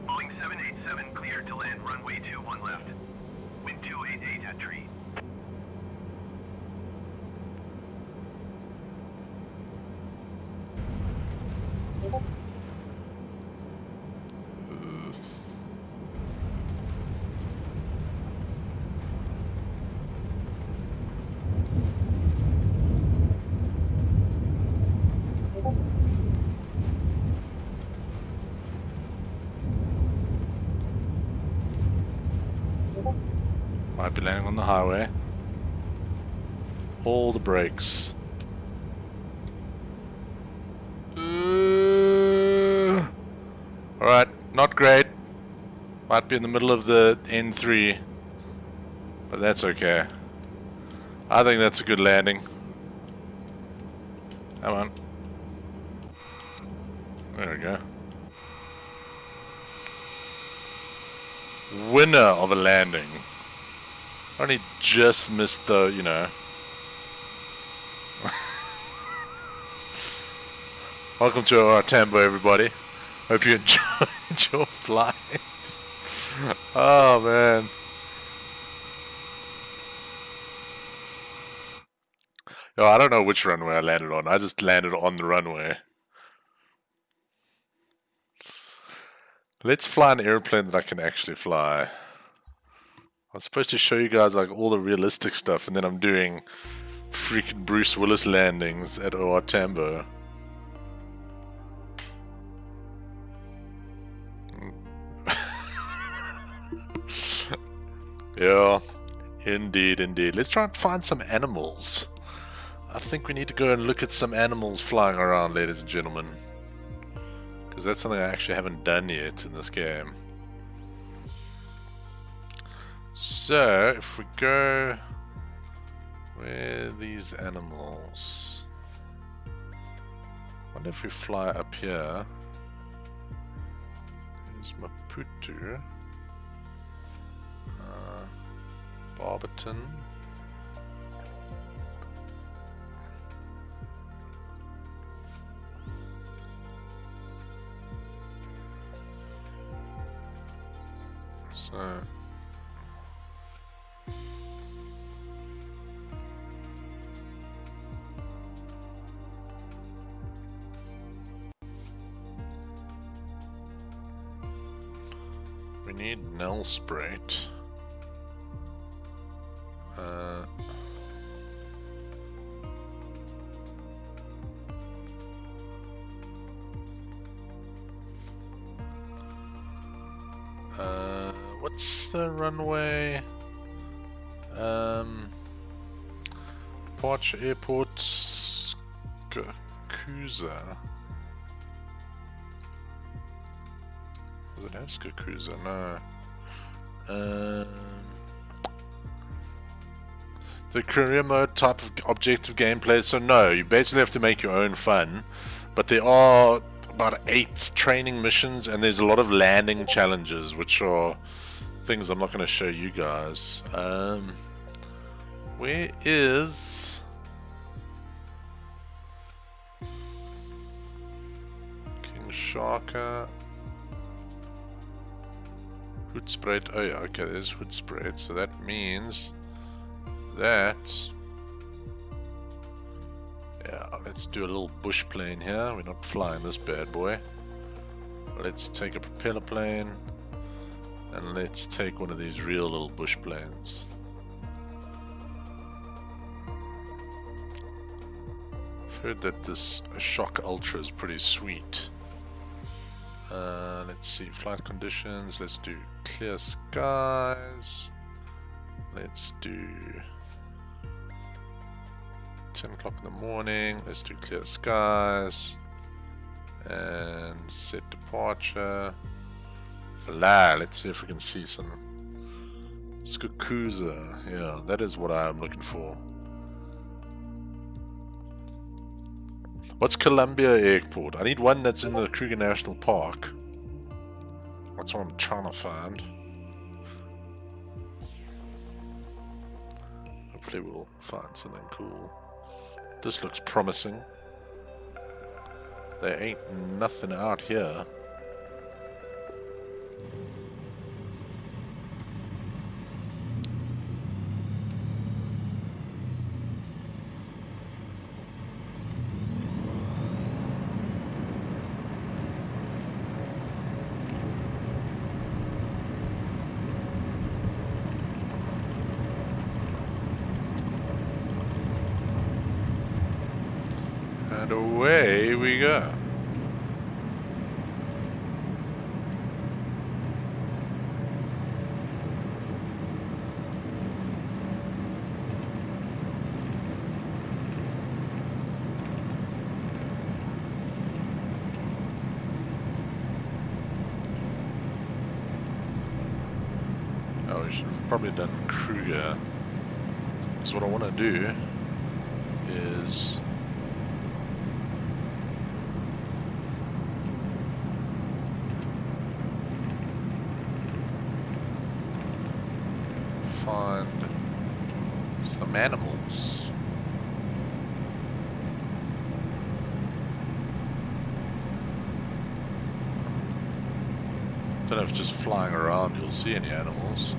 Boeing 787 cleared to land runway 21 left. Wind 288 at tree. Might be landing on the highway. All the brakes. Alright, not great. Might be in the middle of the N3. But that's okay. I think that's a good landing. Come on. There we go. Winner of a landing. Only just missed the, you know. Welcome to our Tambo, everybody. Hope you enjoyed your flights. Oh, man. Yo, I don't know which runway I landed on. I just landed on the runway. Let's fly an airplane that I can actually fly. I'm supposed to show you guys like all the realistic stuff, and then I'm doing freaking Bruce Willis landings at OR Tambo. Yeah, indeed, indeed. Let's try and find some animals. I think we need to go and look at some animals flying around, ladies and gentlemen. Because that's something I actually haven't done yet in this game. So, if we go... Where are these animals? I wonder if we fly up here. There's Maputo. Barberton. So we need Nelspruit. What's the runway? Departure Airport Skakusa. Does it have Skakusa? No. The career mode type of objective gameplay. So no, you basically have to make your own fun. But there are about 8 training missions, and there's a lot of landing challenges, which are things I'm not going to show you guys. Where is King Sharka? Hoedspruit. Oh yeah, okay, there's Hoedspruit. So that means that, yeah, let's do a little bush plane here. We're not flying this bad boy. Let's take a propeller plane, and let's take one of these real little bush planes. I've heard that this Shock Ultra is pretty sweet. Let's see, flight conditions. Let's do clear skies. Let's do 10 o'clock in the morning. Let's do clear skies. And set departure. Voila, let's see if we can see some Skakusa. Yeah, that is what I'm looking for. What's Columbia Airport? I need one that's in the Kruger National Park. That's what I'm trying to find. Hopefully we'll find something cool. This looks promising. There ain't nothing out here. And away we go. we should have probably done Kruger. Because what I want to do is find some animals. Don't know if just flying around you'll see any animals.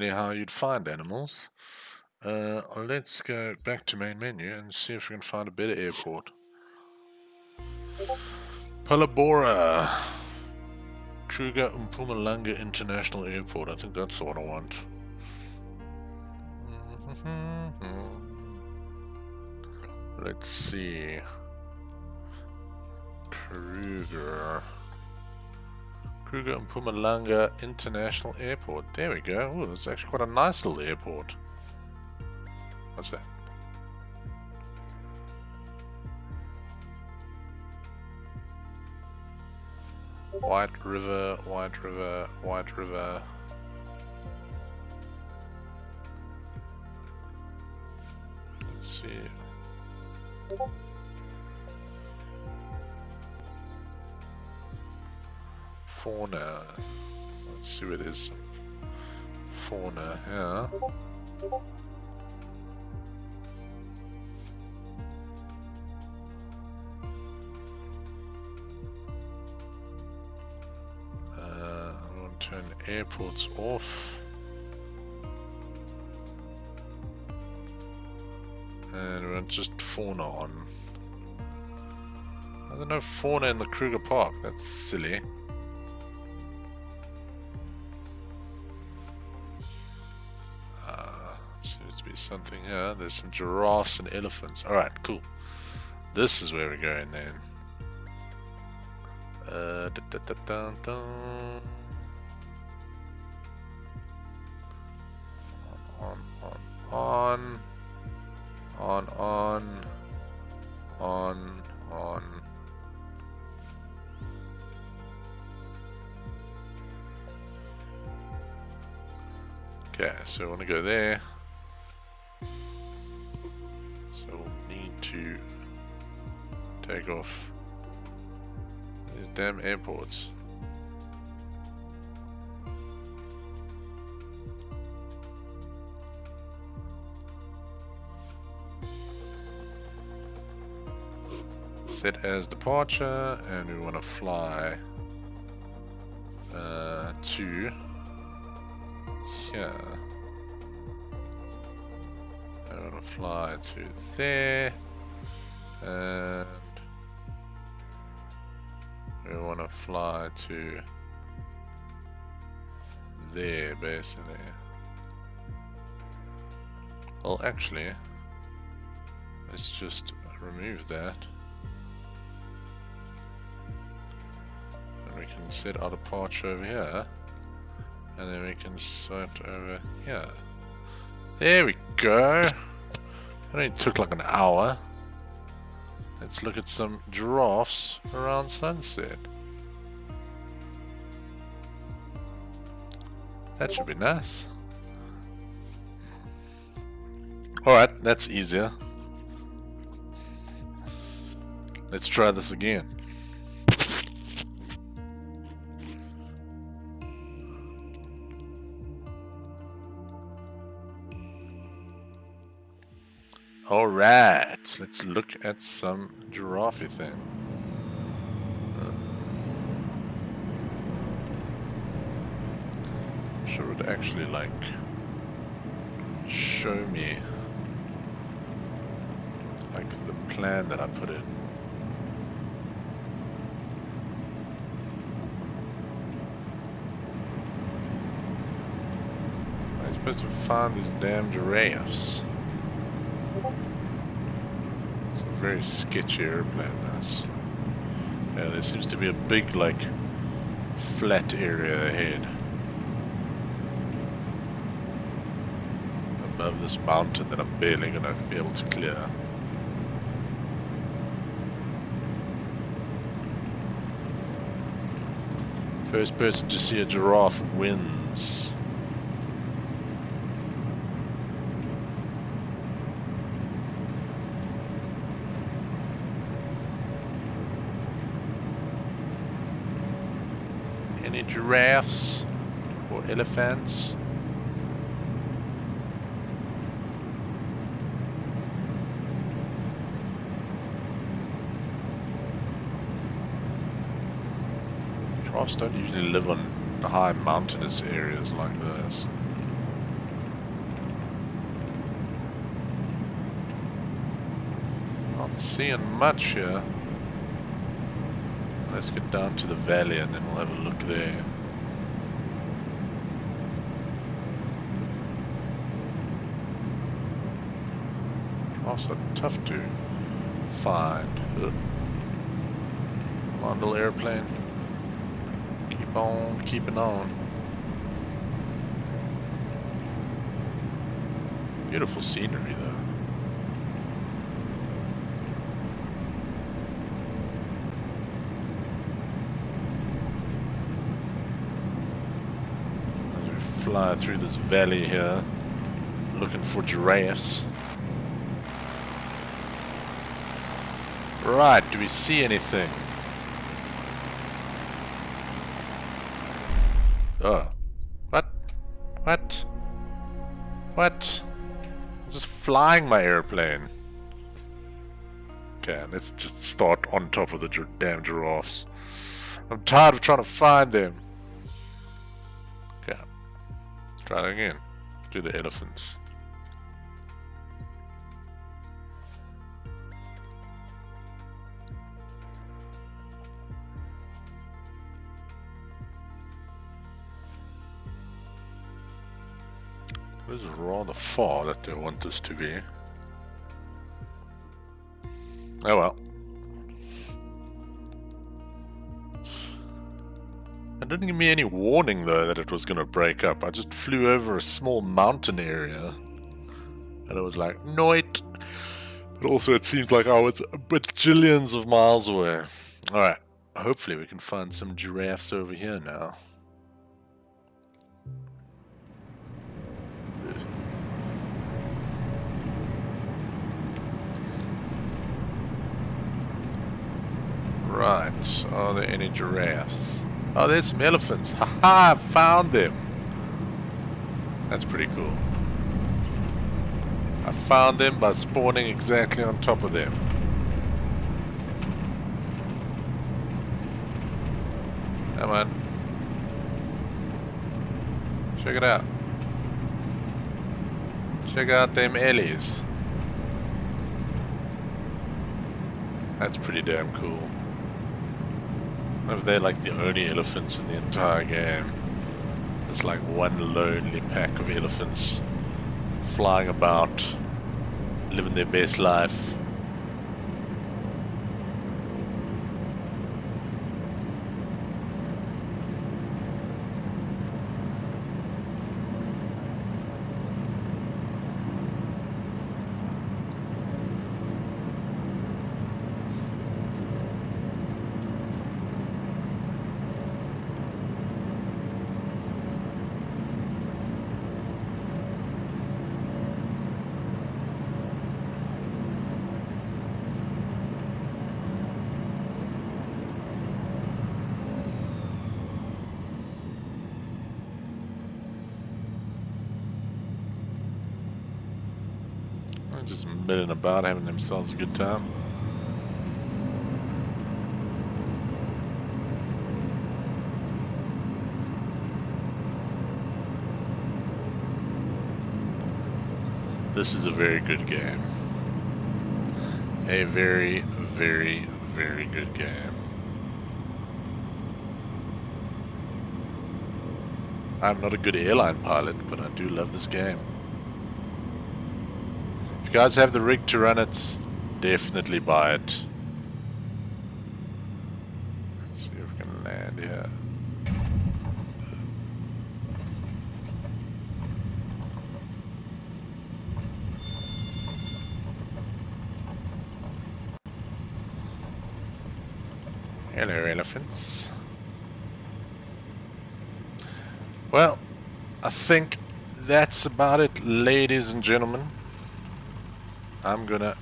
How you'd find animals. Let's go back to main menu and see if we can find a better airport. Palabora, Kruger Mpumalanga International Airport. I think that's the one I want. Let's see. Kruger Mpumalanga International Airport. There we go. Oh, it's actually quite a nice little airport. What's that? White River, White River, White River. Let's see. Fauna. Let's see what it is. Fauna, yeah. I want to turn airports off. And we want just fauna on. I don't know fauna in the Kruger Park. That's silly. Seems to be something here. There's some giraffes and elephants. Alright, cool. This is where we're going then. On. Okay, so I want to go there. So we'll need to take off these damn airports. Set as departure, and we want to fly to here. I want to fly to there, and we want to fly to there, basically. Well, actually, let's just remove that. And we can set our departure over here. And then we can set over here. There we go. It only took like an hour. Let's look at some giraffes around sunset. That should be nice. Alright, that's easier. Let's try this again. Alright, let's look at some giraffe thing. Sure it would actually like show me like the plan that I put in. Supposed to find these damn giraffes. It's a very sketchy airplane, this. Yeah, there seems to be a big, like, flat area ahead. Above this mountain that I'm barely gonna be able to clear. First person to see a giraffe wins. Any giraffes or elephants? Giraffes don't usually live on high mountainous areas like this. Not seeing much here. Let's get down to the valley and then we'll have a look there. Also tough to find. Ugh. Come on, little airplane. Keep on keeping on. Beautiful scenery though. Fly through this valley here, looking for giraffes. Right, do we see anything? Oh. What? What? What? I'm just flying my airplane. Okay, let's just start on top of the damn giraffes. I'm tired of trying to find them. Okay. Try it again. Do the elephants. This is rather far that they want us to be. Oh well. It didn't give me any warning though that it was going to break up. I just flew over a small mountain area and it was like, noit. But also it seems like I was a bajillions of miles away. Alright, hopefully we can find some giraffes over here now. Right, are there any giraffes? Oh, there's some elephants. Haha, I found them. That's pretty cool. I found them by spawning exactly on top of them. Come on. Check it out. Check out them ellies. That's pretty damn cool. If they're like the only elephants in the entire game. It's like one lonely pack of elephants flying about, living their best life. Just milling about, having themselves a good time. This is a very good game. A very, very, very good game. I'm not a good airline pilot, but I do love this game. If you guys have the rig to run it, definitely buy it. Let's see if we can land here. Hello, elephants. Well, I think that's about it, ladies and gentlemen. I'm gonna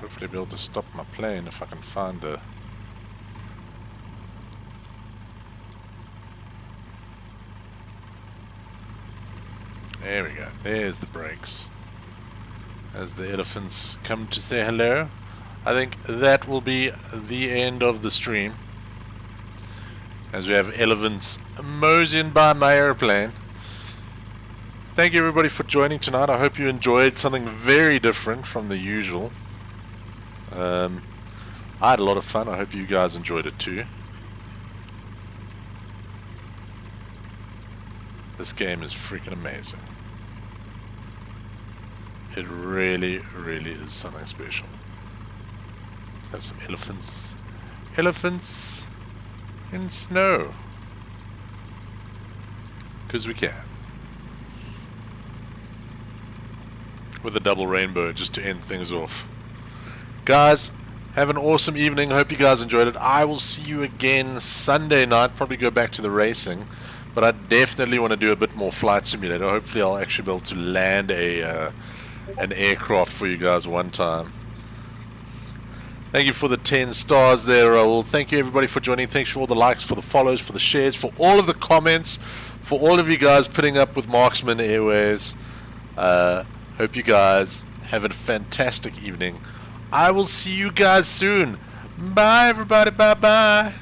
hopefully be able to stop my plane if I can find the... There we go. There's the brakes. As the elephants come to say hello. I think that will be the end of the stream, as we have elephants moseying by my airplane. Thank you everybody for joining tonight. I hope you enjoyed something very different from the usual. I had a lot of fun. I hope you guys enjoyed it too. This game is freaking amazing. It really, really is something special. Let's have some elephants. Elephants in snow. Because we can. With a double rainbow just to end things off. Guys, have an awesome evening. Hope you guys enjoyed it. I will see you again Sunday night. Probably go back to the racing. But I definitely want to do a bit more Flight Simulator. Hopefully I'll actually be able to land an aircraft for you guys one time. Thank you for the 10 stars there, Raul. Thank you everybody for joining. Thanks for all the likes, for the follows, for the shares, for all of the comments, for all of you guys putting up with Marksman Airways. Hope you guys have a fantastic evening. I will see you guys soon. Bye everybody. Bye bye.